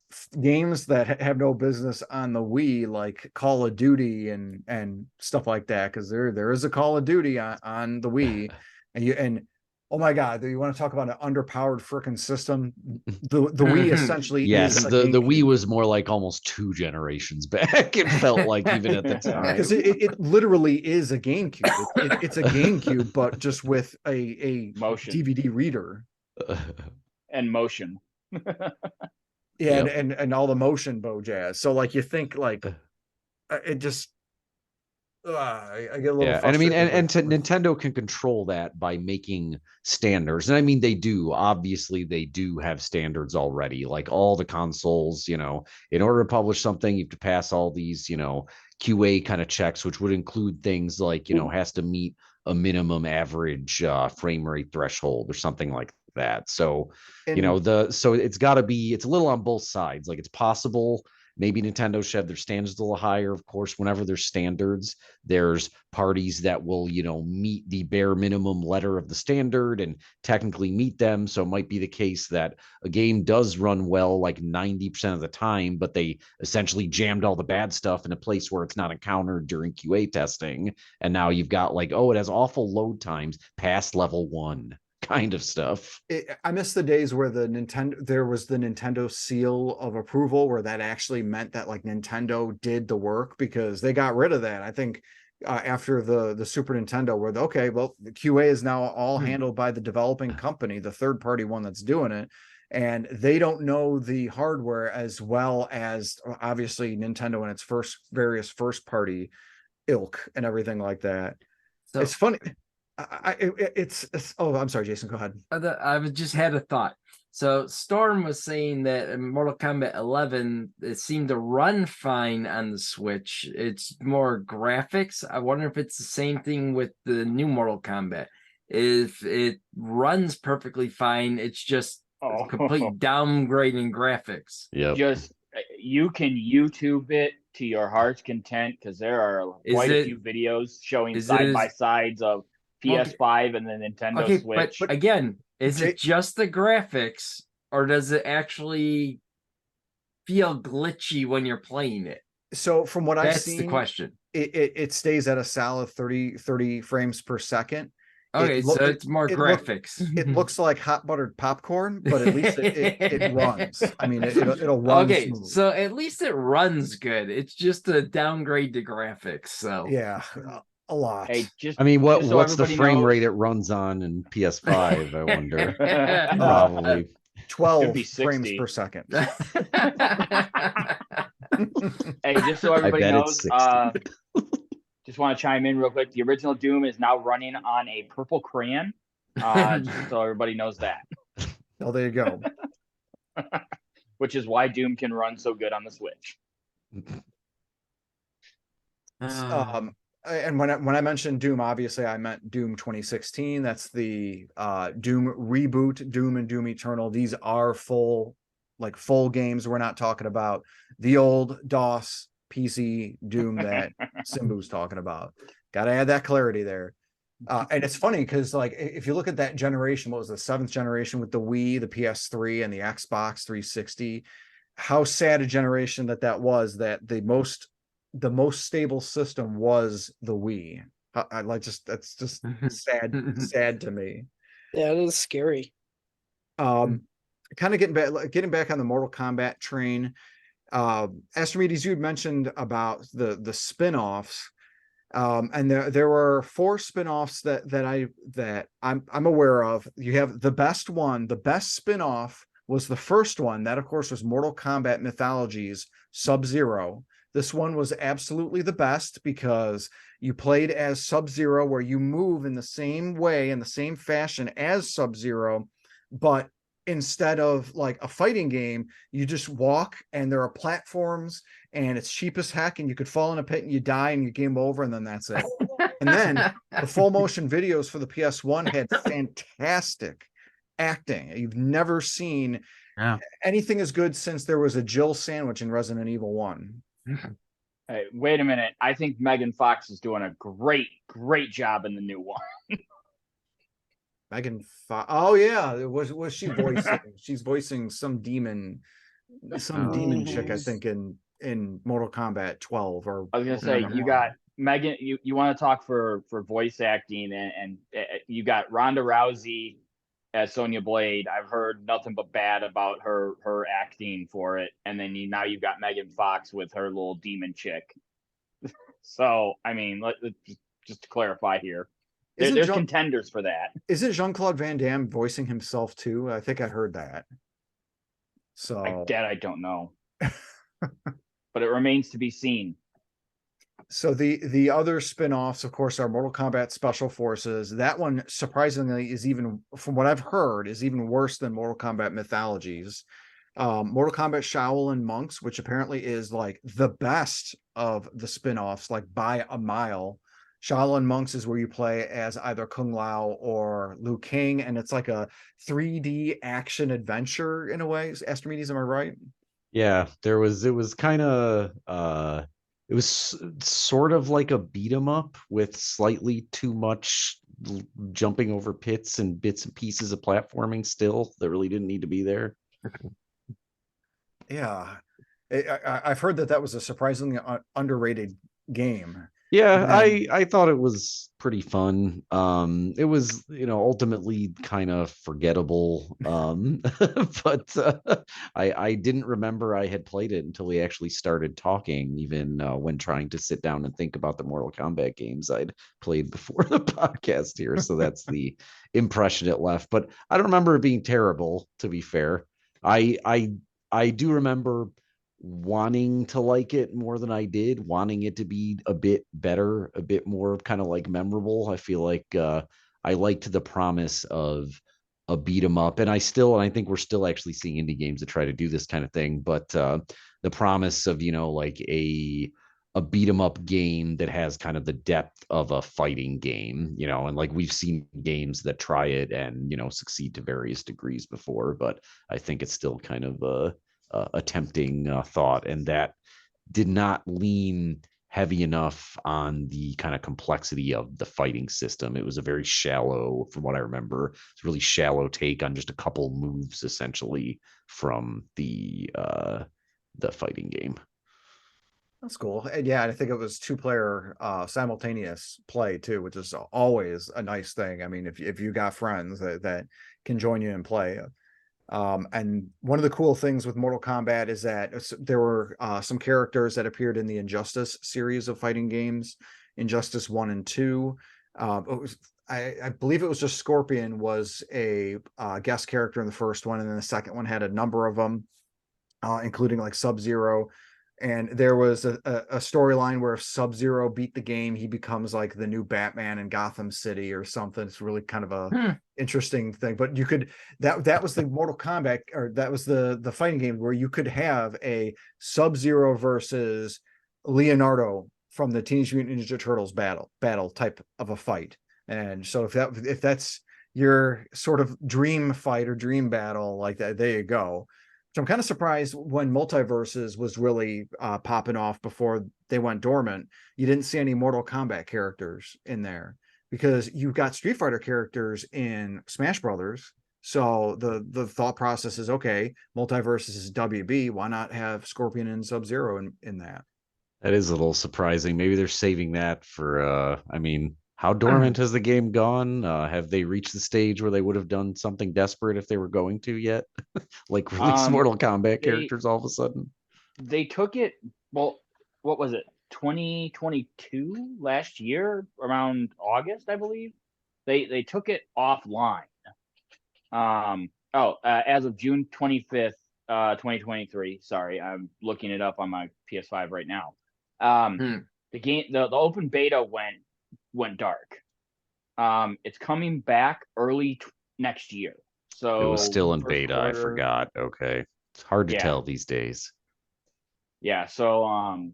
games that have no business on the Wii, like Call of Duty and stuff like that, because there is a Call of Duty on the Wii. And oh my God, you want to talk about an underpowered freaking system? The Wii essentially yes, is the Wii was more like almost 2 generations back. It felt like, even at the time, because it literally is a GameCube. It's a GameCube, but just with a Motion. DVD reader And motion. Yeah, Yep. and all the motion bow jazz. So like you think like it just I get a little and I mean, frustrated and with Nintendo can control that by making standards, and I mean they do. Obviously, they do have standards already. Like all the consoles, in order to publish something, you have to pass all these, QA kind of checks, which would include things like, has to meet a minimum average frame rate threshold or something like that. So, and so it's got to be. It's a little on both sides. Like it's possible. Maybe Nintendo should have their standards a little higher. Of course, whenever there's standards, there's parties that will, meet the bare minimum letter of the standard and technically meet them. So it might be the case that a game does run well like 90% of the time, but they essentially jammed all the bad stuff in a place where it's not encountered during QA testing. And now you've got like, oh, it has awful load times past level 1. Kind of stuff. I miss the days where there was the Nintendo seal of approval, where that actually meant that like Nintendo did the work, because they got rid of that. I think after the Super Nintendo, where the QA is now all handled by the developing company, the third party one that's doing it, and they don't know the hardware as well as obviously Nintendo and its various first party ilk and everything like that. So It's funny. It's oh, I'm sorry, Jason, go ahead. I just had a thought. So Storm was saying that in Mortal Kombat 11, it seemed to run fine on the Switch. It's more graphics. I wonder if it's the same thing with the new Mortal Kombat. If it runs perfectly fine, it's just a complete downgrade in graphics. Yeah. Just you can YouTube it to your heart's content, because there are quite a few videos showing side by sides of PS5 and the Nintendo Switch. But again, is it just the graphics, or does it actually feel glitchy when you're playing it? So from what I've that's seen, the question. It stays at a solid 30 frames per second. Okay, so it's more graphics. It looks like hot buttered popcorn, but at least it runs. I mean, it'll run. Okay, smooth. so at least it runs good. It's just a downgrade to graphics. So yeah. A lot. Hey, just I mean, just so what's the everybody frame knows- rate it runs on in PS5? I wonder. Could Probably. 12 be frames 60. per second. Hey, just so I everybody bet knows, it's 60. just want to chime in real quick. The original Doom is now running on a purple crayon. Just so everybody knows that. Oh, there you go. Which is why Doom can run so good on the Switch. And when I mentioned Doom, obviously I meant Doom 2016. That's the Doom reboot, Doom and Doom Eternal. These are full games. We're not talking about the old DOS PC Doom that Simbu's talking about. Got to add that clarity there. And it's funny because, like, if you look at that generation, what was the 7th generation with the Wii, the PS3, and the Xbox 360? How sad a generation that was. That the most stable system was the Wii. That's just sad to me. That is scary. Kind of getting back on the Mortal Kombat train. Astrimedes, you had mentioned about the spin-offs. And there were 4 spin-offs that I'm aware of. You have the best one. The best spin-off was the first one. That, of course, was Mortal Kombat Mythologies Sub-Zero. This one was absolutely the best because you played as Sub-Zero, where you move in the same way, in the same fashion as Sub-Zero, but instead of like a fighting game, you just walk and there are platforms and it's cheap as heck and you could fall in a pit and you die and your game over and then that's it. And then the full motion videos for the PS1 had fantastic acting. You've never seen anything as good since there was a Jill sandwich in Resident Evil 1. Hey, wait a minute. I think Megan Fox is doing a great job in the new one. Megan Fox. Oh yeah, was she voicing? She's voicing some demon chick, I think, in Mortal Kombat 12. Or I was gonna say, you got Megan. You want to talk for voice acting, and you got Ronda Rousey as Sonya Blade. I've heard nothing but bad about her acting for it, and then now you've got Megan Fox with her little demon chick. So I mean, let's just to clarify here. There's contenders for that. Isn't Jean-Claude Van Damme voicing himself too? I think I heard that. So I don't know. But it remains to be seen. So the other spin-offs, of course, are Mortal Kombat Special Forces. That one, surprisingly, is even, from what I've heard, is even worse than Mortal Kombat Mythologies. Mortal Kombat Shaolin Monks, which apparently is like the best of the spin-offs, like by a mile. Shaolin Monks is where you play as either Kung Lao or Liu Kang, and it's like a 3D action adventure in a way. Astrimedes, am I right? Yeah, it was kind of it was sort of like a beat 'em up with slightly too much jumping over pits and bits and pieces of platforming still that really didn't need to be there. Yeah, I've heard that was a surprisingly underrated game. Yeah, I thought it was pretty fun. It was, ultimately kind of forgettable. But I didn't remember I had played it until we actually started talking, even when trying to sit down and think about the Mortal Kombat games I'd played before the podcast here. So that's the impression it left. But I don't remember it being terrible, to be fair. I do remember wanting to like it more than I did, wanting it to be a bit better, a bit more kind of like memorable. I feel like I liked the promise of a beat 'em up, and I think we're still actually seeing indie games that try to do this kind of thing, but the promise of like a beat 'em up game that has kind of the depth of a fighting game, and like we've seen games that try it and succeed to various degrees before, but I think it's still kind of a tempting thought, and that did not lean heavy enough on the kind of complexity of the fighting system. It was a very shallow, from what I remember, it's a really shallow take on just a couple moves essentially from the fighting game. That's cool. And yeah, I think it was 2-player simultaneous play too, which is always a nice thing. I mean, if you got friends that can join you and play. And one of the cool things with Mortal Kombat is that there were some characters that appeared in the Injustice series of fighting games. Injustice 1 and 2. I believe it was just Scorpion was a guest character in the first one, and then the second one had a number of them, including like Sub-Zero. And there was a storyline where if Sub-Zero beat the game, he becomes like the new Batman in Gotham City or something. It's really kind of a interesting thing. But you could that was the Mortal Kombat, or that was the fighting game where you could have a Sub-Zero versus Leonardo from the Teenage Mutant Ninja Turtles battle type of a fight. And so if that's your sort of dream fight or dream battle like that, there you go. So I'm kind of surprised when Multiverses was really popping off before they went dormant, you didn't see any Mortal Kombat characters in there, because you've got Street Fighter characters in Smash Brothers. So the thought process is, okay, Multiverses is WB. Why not have Scorpion and Sub-Zero in that? That is a little surprising. Maybe they're saving that for, I mean, how dormant has the game gone? Have they reached the stage where they would have done something desperate if they were going to yet? Like release Mortal Kombat characters all of a sudden? They took it, well, what was it? 2022 last year, around August, I believe. They took it offline. As of June 25th, 2023. Sorry, I'm looking it up on my PS5 right now. The game, the open beta went dark. It's coming back early next year. So it was still in beta. I forgot. Okay, it's hard to tell these days. Yeah. So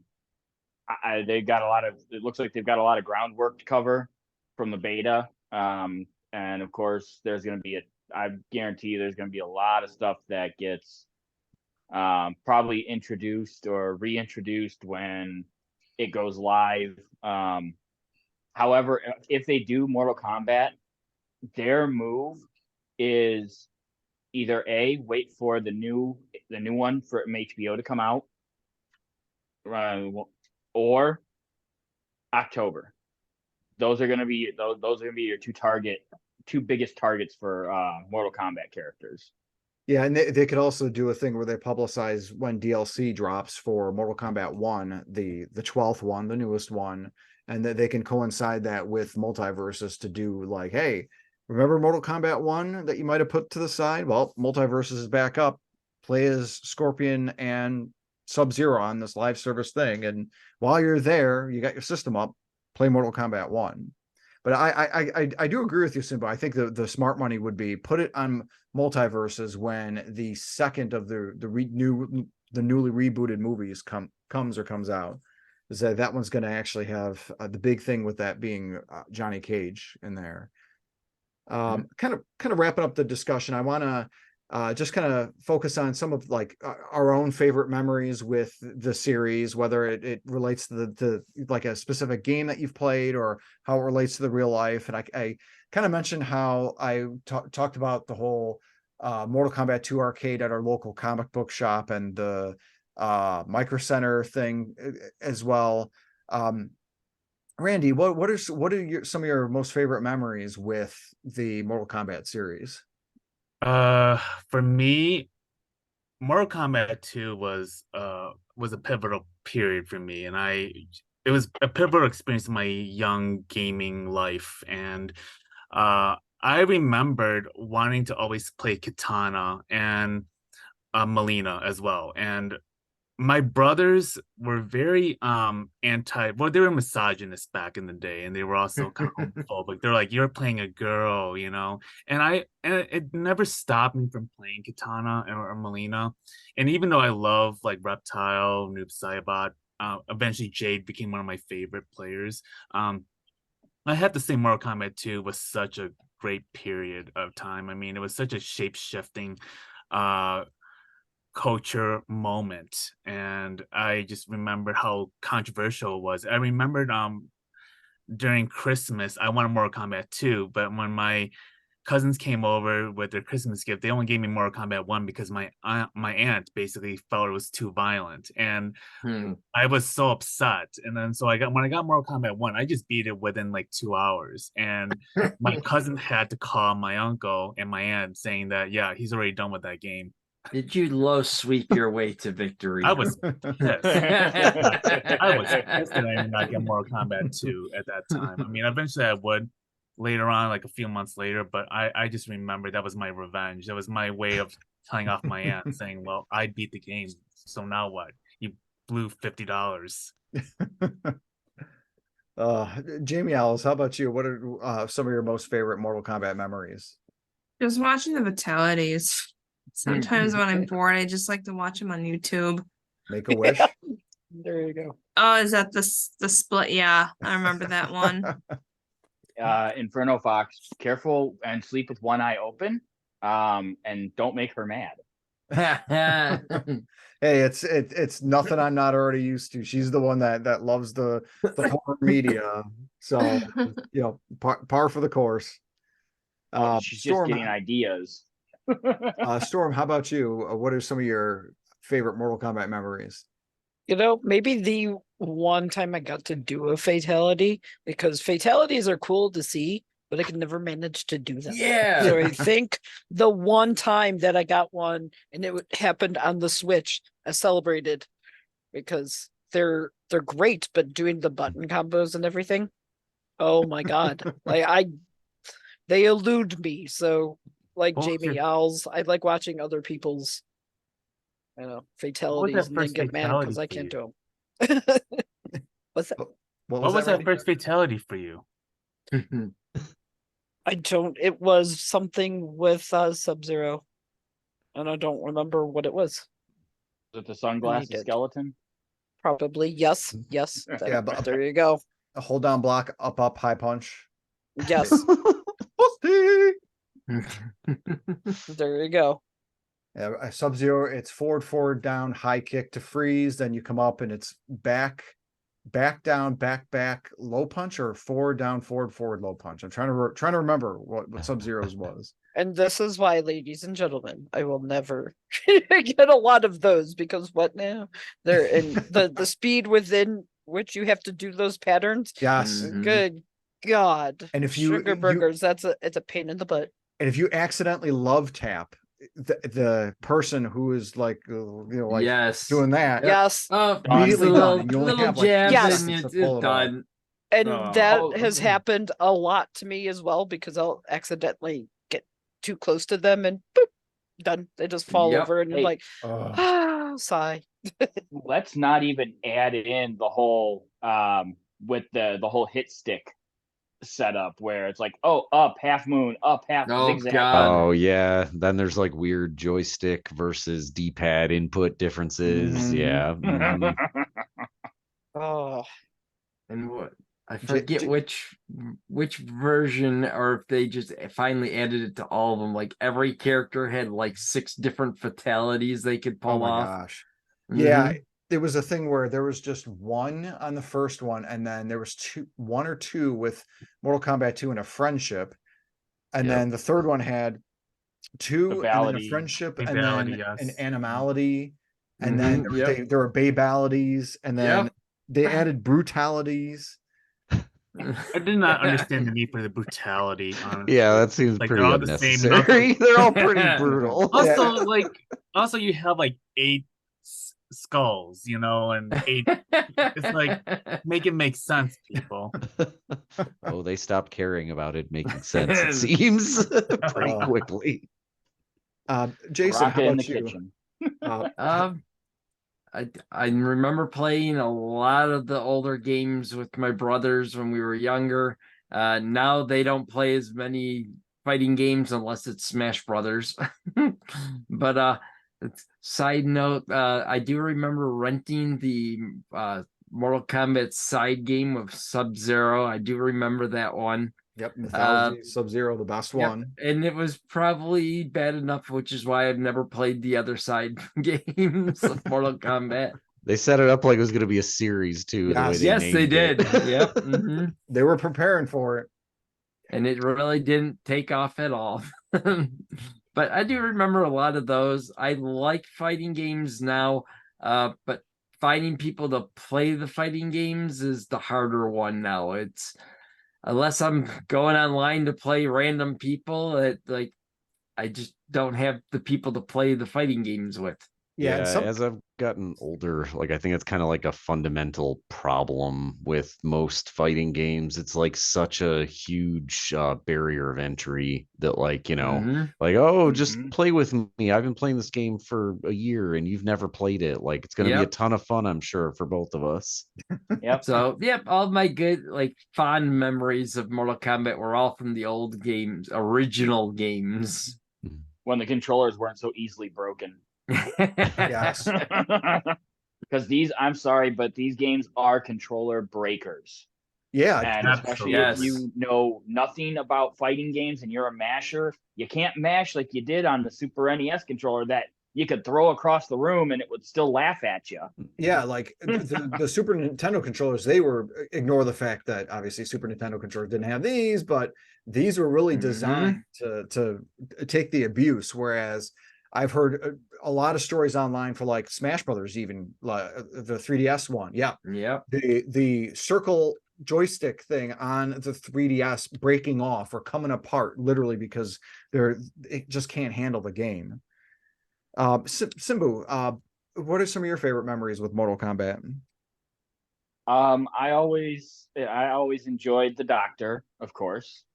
they got a lot of. It looks like they've got a lot of groundwork to cover from the beta. And of course, there's going to be I guarantee there's going to be a lot of stuff that gets probably introduced or reintroduced when it goes live. However, if they do Mortal Kombat, their move is either A, wait for the new one from HBO to come out, or October. Those are going to be your two biggest targets for Mortal Kombat characters. Yeah, and they could also do a thing where they publicize when DLC drops for Mortal Kombat 1, the 12th one, the newest one, and that they can coincide that with Multiverses to do like, hey, remember Mortal Kombat 1 that you might have put to the side? Well, Multiverses is back up. Play as Scorpion and Sub-Zero on this live service thing, and while you're there, you got your system up, play Mortal Kombat 1. But I do agree with you, Simba. I think the smart money would be put it on Multiverses when the second of the newly rebooted movies comes out. Is that one's going to actually have the big thing with that being Johnny Cage in there. Kind of wrapping up the discussion, I want to just kind of focus on some of like our own favorite memories with the series, whether it relates to like a specific game that you've played or how it relates to the real life. And I kind of mentioned how I talked about the whole Mortal Kombat 2 arcade at our local comic book shop and the Micro Center thing as well. Randy, what are some of your most favorite memories with the Mortal Kombat series? For me, Mortal Kombat 2 was a pivotal period for me, and it was a pivotal experience in my young gaming life. And I remembered wanting to always play Kitana and Melina as well. And my brothers were very they were misogynist back in the day, and they were also kind of homophobic. They're like, you're playing a girl, you know. And it never stopped me from playing Kitana or Melina. And even though I love like Reptile, Noob Saibot, eventually Jade became one of my favorite players. I have to say Mortal Kombat 2 was such a great period of time. I mean, it was such a shape-shifting culture moment, and I just remember how controversial it was. I remembered during Christmas I wanted Mortal Kombat 2, but when my cousins came over with their Christmas gift, they only gave me Mortal Kombat 1 because my aunt basically felt it was too violent, and I was so upset. And then so when I got Mortal Kombat 1, I just beat it within like 2 hours, and my cousin had to call my uncle and my aunt saying that he's already done with that game. Did you low sweep your way to victory? I was pissed. I was pissed that I did not get Mortal Kombat 2 at that time. I mean, eventually I would later on, like a few months later, but I just remember that was my revenge. That was my way of telling off my aunt, saying, well, I beat the game, so now what? You blew $50. Jamie Alice, how about you? What are some of your most favorite Mortal Kombat memories? Just watching the fatalities. Sometimes when I'm bored, I just like to watch them on YouTube. Make a wish. There you go. Oh, is that the split? Yeah, I remember that one. Inferno Fox, careful and sleep with one eye open. And don't make her mad. Hey, it's nothing I'm not already used to. She's the one that loves the horror media. So par for the course. She's Storm, just getting ideas. Storm, how about you? What are some of your favorite Mortal Kombat memories? Maybe the one time I got to do a fatality, because fatalities are cool to see, but I could never manage to do them. Yeah. So I think the one time that I got one and it happened on the Switch, I celebrated, because they're great, but doing the button combos and everything, oh my god. They elude me. So like Jamie Owls, I like watching other people's fatalities and then get mad because I can't do them. What's that? What was that Randy? first fatality for you? It was something with Sub-Zero, and I don't remember what it was. Was it the sunglasses skeleton? Probably, yes. Yeah, but there you go. A hold down block, up, high punch. Yes. There you go. Yeah, Sub-Zero, it's forward, down, high kick to freeze. Then you come up and it's back, down, back, low punch, or forward, down, forward, low punch. I'm trying to remember what Sub-Zero's was. And this is why, ladies and gentlemen, I will never get a lot of those, because what now? They're in the speed within which you have to do those patterns. Yes. Good God. And if Sugar burgers, it's a pain in the butt. And if you accidentally love tap the person who is like yes, doing that, yes, immediately done. And you only little have like jab, yes. and seconds it's to pull it off. done. And that Oh. has happened a lot to me as well, because I'll accidentally get too close to them and boop, done. They just fall Yep. over and you're like, sigh. Let's not even add in the whole with the whole hit stick setup, where it's like, oh, up half moon, up half zigzag. God. Oh yeah, then there's like weird joystick versus D-pad input differences. Yeah. Oh, and what I forget which version, or if they just finally added it to all of them. Like every character had like 6 different fatalities they could pull off. Gosh. Yeah, there was a thing where there was just one on the first one, and then there was one or two with Mortal Kombat 2 and a friendship, and then the third one had 2 and then a friendship, and then an animality, and then there were babalities, and then they added brutalities. I did not understand the need for the brutality. Honestly. Yeah, that seems like pretty they're all unnecessary. The same They're all pretty brutal. Also, you have like 8 skulls, and 8. It's like, make it make sense, people. Oh, they stopped caring about it making sense, it seems, pretty quickly. Jason, how about you? I remember playing a lot of the older games with my brothers when we were younger. Now they don't play as many fighting games unless it's Smash Brothers. But side note, I do remember renting the Mortal Kombat side game of Sub-Zero. I do remember that one. Yep, Mythology Sub-Zero, the best one. And it was probably bad enough, which is why I've never played the other side games of Mortal Kombat. They set it up like it was going to be a series too. Yes, they did. Yep. They were preparing for it. And it really didn't take off at all. But I do remember a lot of those. I like fighting games now, but finding people to play the fighting games is the harder one now. It's unless I'm going online to play random people, I just don't have the people to play the fighting games with. Yeah, and some as I've gotten older, like I think it's kind of like a fundamental problem with most fighting games. It's like such a huge barrier of entry that, like, Mhm. like, oh, just Mhm. play with me. I've been playing this game for a year and you've never played it. Like, it's going to be a Yep. ton of fun, I'm sure, for both of us. Yep. So, yep, all my good, like, fond memories of Mortal Kombat were all from the old games, original games. When the controllers weren't so easily broken. yes. Because I'm sorry, but these games are controller breakers. Yeah, And especially Yes. if you know nothing about fighting games and you're a masher, you can't mash like you did on the Super NES controller that you could throw across the room and it would still laugh at you. yeah, like the Super Nintendo controllers, they were ignore the fact that obviously Super Nintendo controllers didn't have these, but these were really designed to take the abuse. Whereas I've heard a lot of stories online for like Smash Brothers, even like the 3DS one. Yeah, Yep. the circle joystick thing on the 3DS breaking off or coming apart literally because it just can't handle the game. Simbu, what are some of your favorite memories with Mortal Kombat? I always enjoyed the Doctor, of course.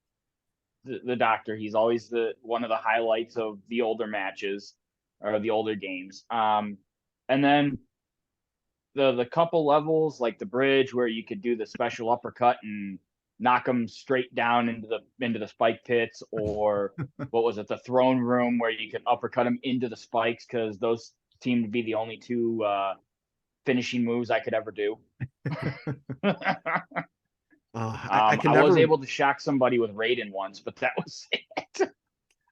The Doctor, he's always one of the highlights of the older matches or the older games. And then the couple levels like the bridge where you could do the special uppercut and knock them straight down into the spike pits, or what was it, the throne room where you could uppercut them into the spikes, because those seem to be the only two finishing moves I could ever do. I was able to shock somebody with Raiden once, but that was it.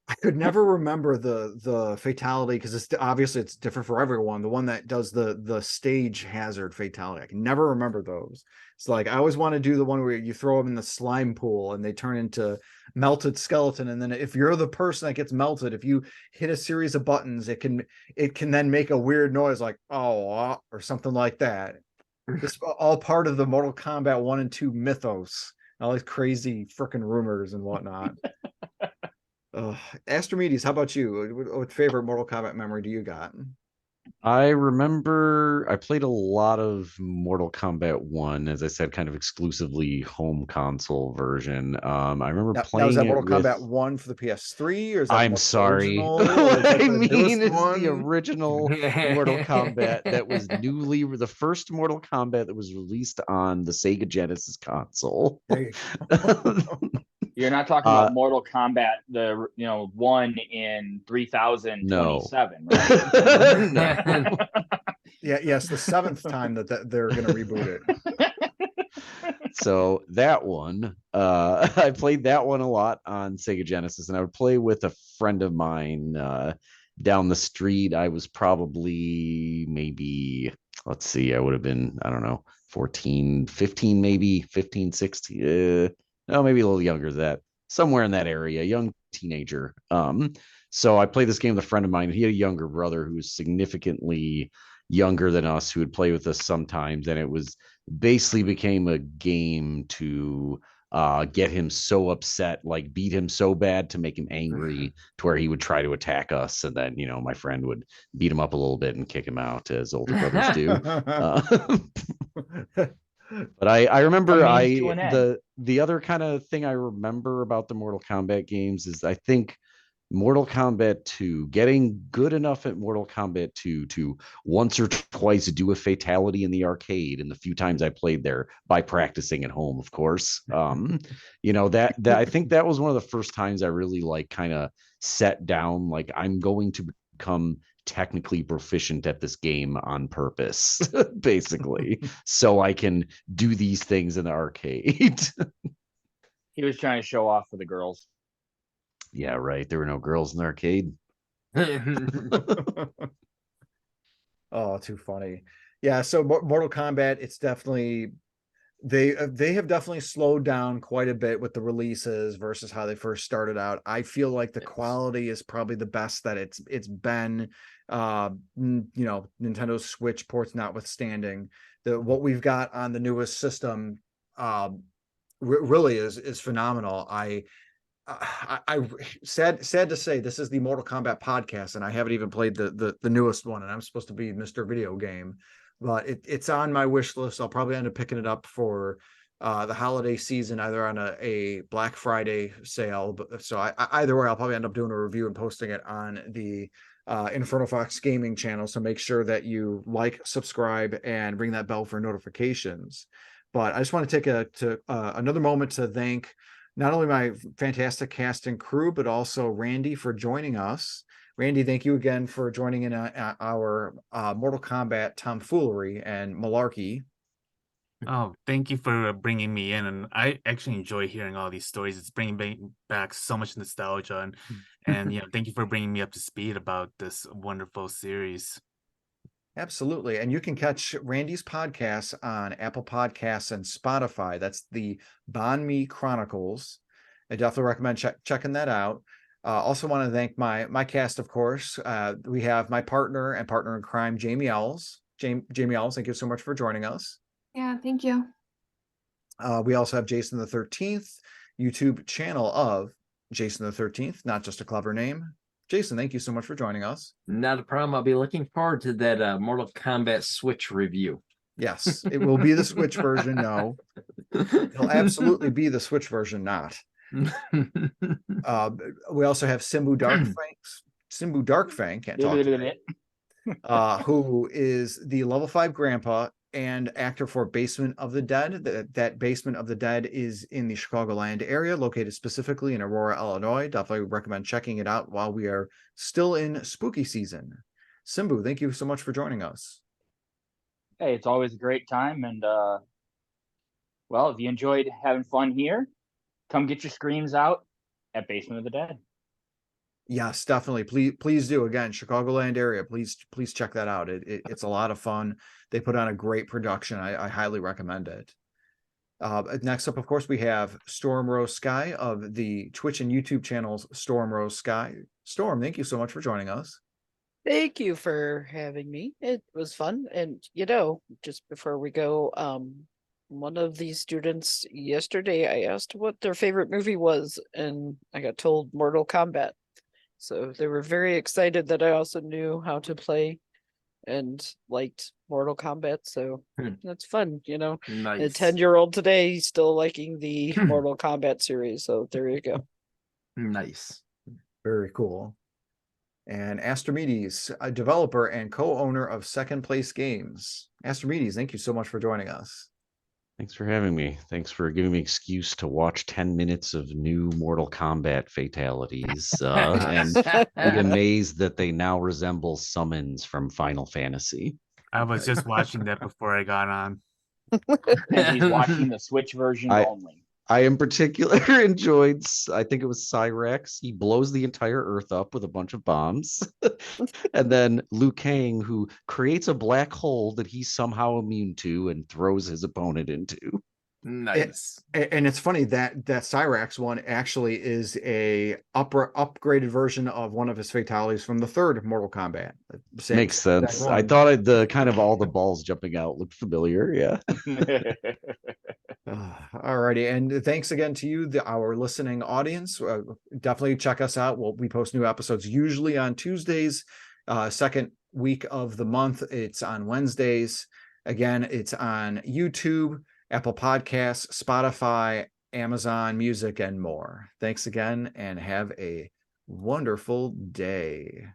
I could never remember the fatality because it's obviously it's different for everyone. The one that does the stage hazard fatality, I can never remember those. It's like I always want to do the one where you throw them in the slime pool and they turn into melted skeleton, and then if you're the person that gets melted, if you hit a series of buttons, it can then make a weird noise like oh or something like that. It's all part of the Mortal Kombat 1 and 2 mythos. All these crazy freaking rumors and whatnot. Astrimedes, how about you? What favorite Mortal Kombat memory do you got? I remember I played a lot of Mortal Kombat 1, as I said, kind of exclusively home console version. I remember Now, was playing that it Mortal with. Kombat 1 for the PS3, or is that I'm the sorry. original? What I the mean newest is one? the original Mortal Kombat that was the first Mortal Kombat that was released on the Sega Genesis console. There you go. You're not talking about Mortal Kombat, the one in 3027, right? No. Yeah, yes, the 7th time that they're going to reboot it. So that one, I played that one a lot on Sega Genesis, and I would play with a friend of mine down the street. I was probably maybe, let's see, I would have been, I don't know, 14, 15, maybe 15, 16, no, maybe a little younger than that, somewhere in that area, young teenager. So I played this game with a friend of mine. He had a younger brother who was significantly younger than us, who would play with us sometimes, and it was basically became a game to get him so upset, like beat him so bad to make him angry to where he would try to attack us, and then my friend would beat him up a little bit and kick him out, as older brothers do. But I remember the other kind of thing I remember about the Mortal Kombat games is I think Mortal Kombat 2, getting good enough at Mortal Kombat 2 to once or twice do a fatality in the arcade, and the few times I played there, by practicing at home, of course. That I think that was one of the first times I really like kind of set down, like, I'm going to become technically proficient at this game on purpose, basically, so I can do these things in the arcade. He was trying to show off for the girls. Yeah, right. There were no girls in the arcade. Oh, too funny. Yeah, so Mortal Kombat, it's definitely they have definitely slowed down quite a bit with the releases versus how they first started out. I feel like the quality is probably the best that it's been. Nintendo Switch ports notwithstanding, what we've got on the newest system really is phenomenal. I sad to say this is the Mortal Kombat podcast, and I haven't even played the newest one, and I'm supposed to be Mr. Video Game, but it's on my wish list. I'll probably end up picking it up for the holiday season, either on a Black Friday sale. But so either way, I'll probably end up doing a review and posting it on the Inferno Fox Gaming channel. So make sure that you like, subscribe, and ring that bell for notifications. But I just want to take another moment to thank not only my fantastic cast and crew, but also Randy for joining us. Randy, thank you again for joining in our Mortal Kombat tomfoolery and malarkey. Oh, thank you for bringing me in, and I actually enjoy hearing all these stories. It's bringing back so much nostalgia, and thank you for bringing me up to speed about this wonderful series. Absolutely. And you can catch Randy's podcast on Apple Podcasts and Spotify. That's the Bánh Me Chronicles. I definitely recommend checking that out. Also want to thank my cast, of course. We have my partner and partner in crime, Jamie Ells. Jamie Ells, thank you so much for joining us. Yeah, thank you. We also have Jason the 13th, YouTube channel of Jason the 13th, not just a clever name. Jason, thank you so much for joining us. Not a problem. I'll be looking forward to that Mortal Kombat Switch review. Yes, it will be the Switch version. No, it'll absolutely be the Switch version. Not. We also have Simbu Darkfang. Can't talk today, who is the level 5 grandpa and actor for Basement of the Dead. That Basement of the Dead is in the Chicagoland area, located specifically in Aurora, Illinois. Definitely recommend checking it out while we are still in spooky season. Simbu, thank you so much for joining us. Hey, it's always a great time, and well, if you enjoyed having fun here, come get your screams out at Basement of the Dead. Yes, definitely. Please do. Again, Chicagoland area. Please check that out. It's a lot of fun. They put on a great production. I highly recommend it. Next up, of course, we have Stormrosesky of the Twitch and YouTube channels Stormrosesky. Storm, thank you so much for joining us. Thank you for having me. It was fun. And just before we go, one of these students yesterday, I asked what their favorite movie was, and I got told Mortal Kombat. So they were very excited that I also knew how to play and liked Mortal Kombat. So that's fun, A Nice. 10-year-old today, he's still liking the Mortal Kombat series. So there you go. Nice. Very cool. And Astrimedes, a developer and co-owner of Second Place Games. Astrimedes, thank you so much for joining us. Thanks for having me. Thanks for giving me an excuse to watch 10 minutes of new Mortal Kombat fatalities and be amazed that they now resemble summons from Final Fantasy. I was just watching that before I got on. And he's watching the Switch version only. I in particular enjoyed, I think it was Cyrax. He blows the entire Earth up with a bunch of bombs. And then Liu Kang, who creates a black hole that he's somehow immune to and throws his opponent into. Nice. And it's funny that Cyrax one actually is a upgraded version of one of his fatalities from the third Mortal Kombat. Makes sense. I thought the kind of all the balls jumping out looked familiar. Yeah. Alrighty, and thanks again to you, our listening audience. Definitely check us out. We post new episodes usually on Tuesdays, second week of the month. It's on Wednesdays. Again, it's on YouTube, Apple Podcasts, Spotify, Amazon Music, and more. Thanks again, and have a wonderful day.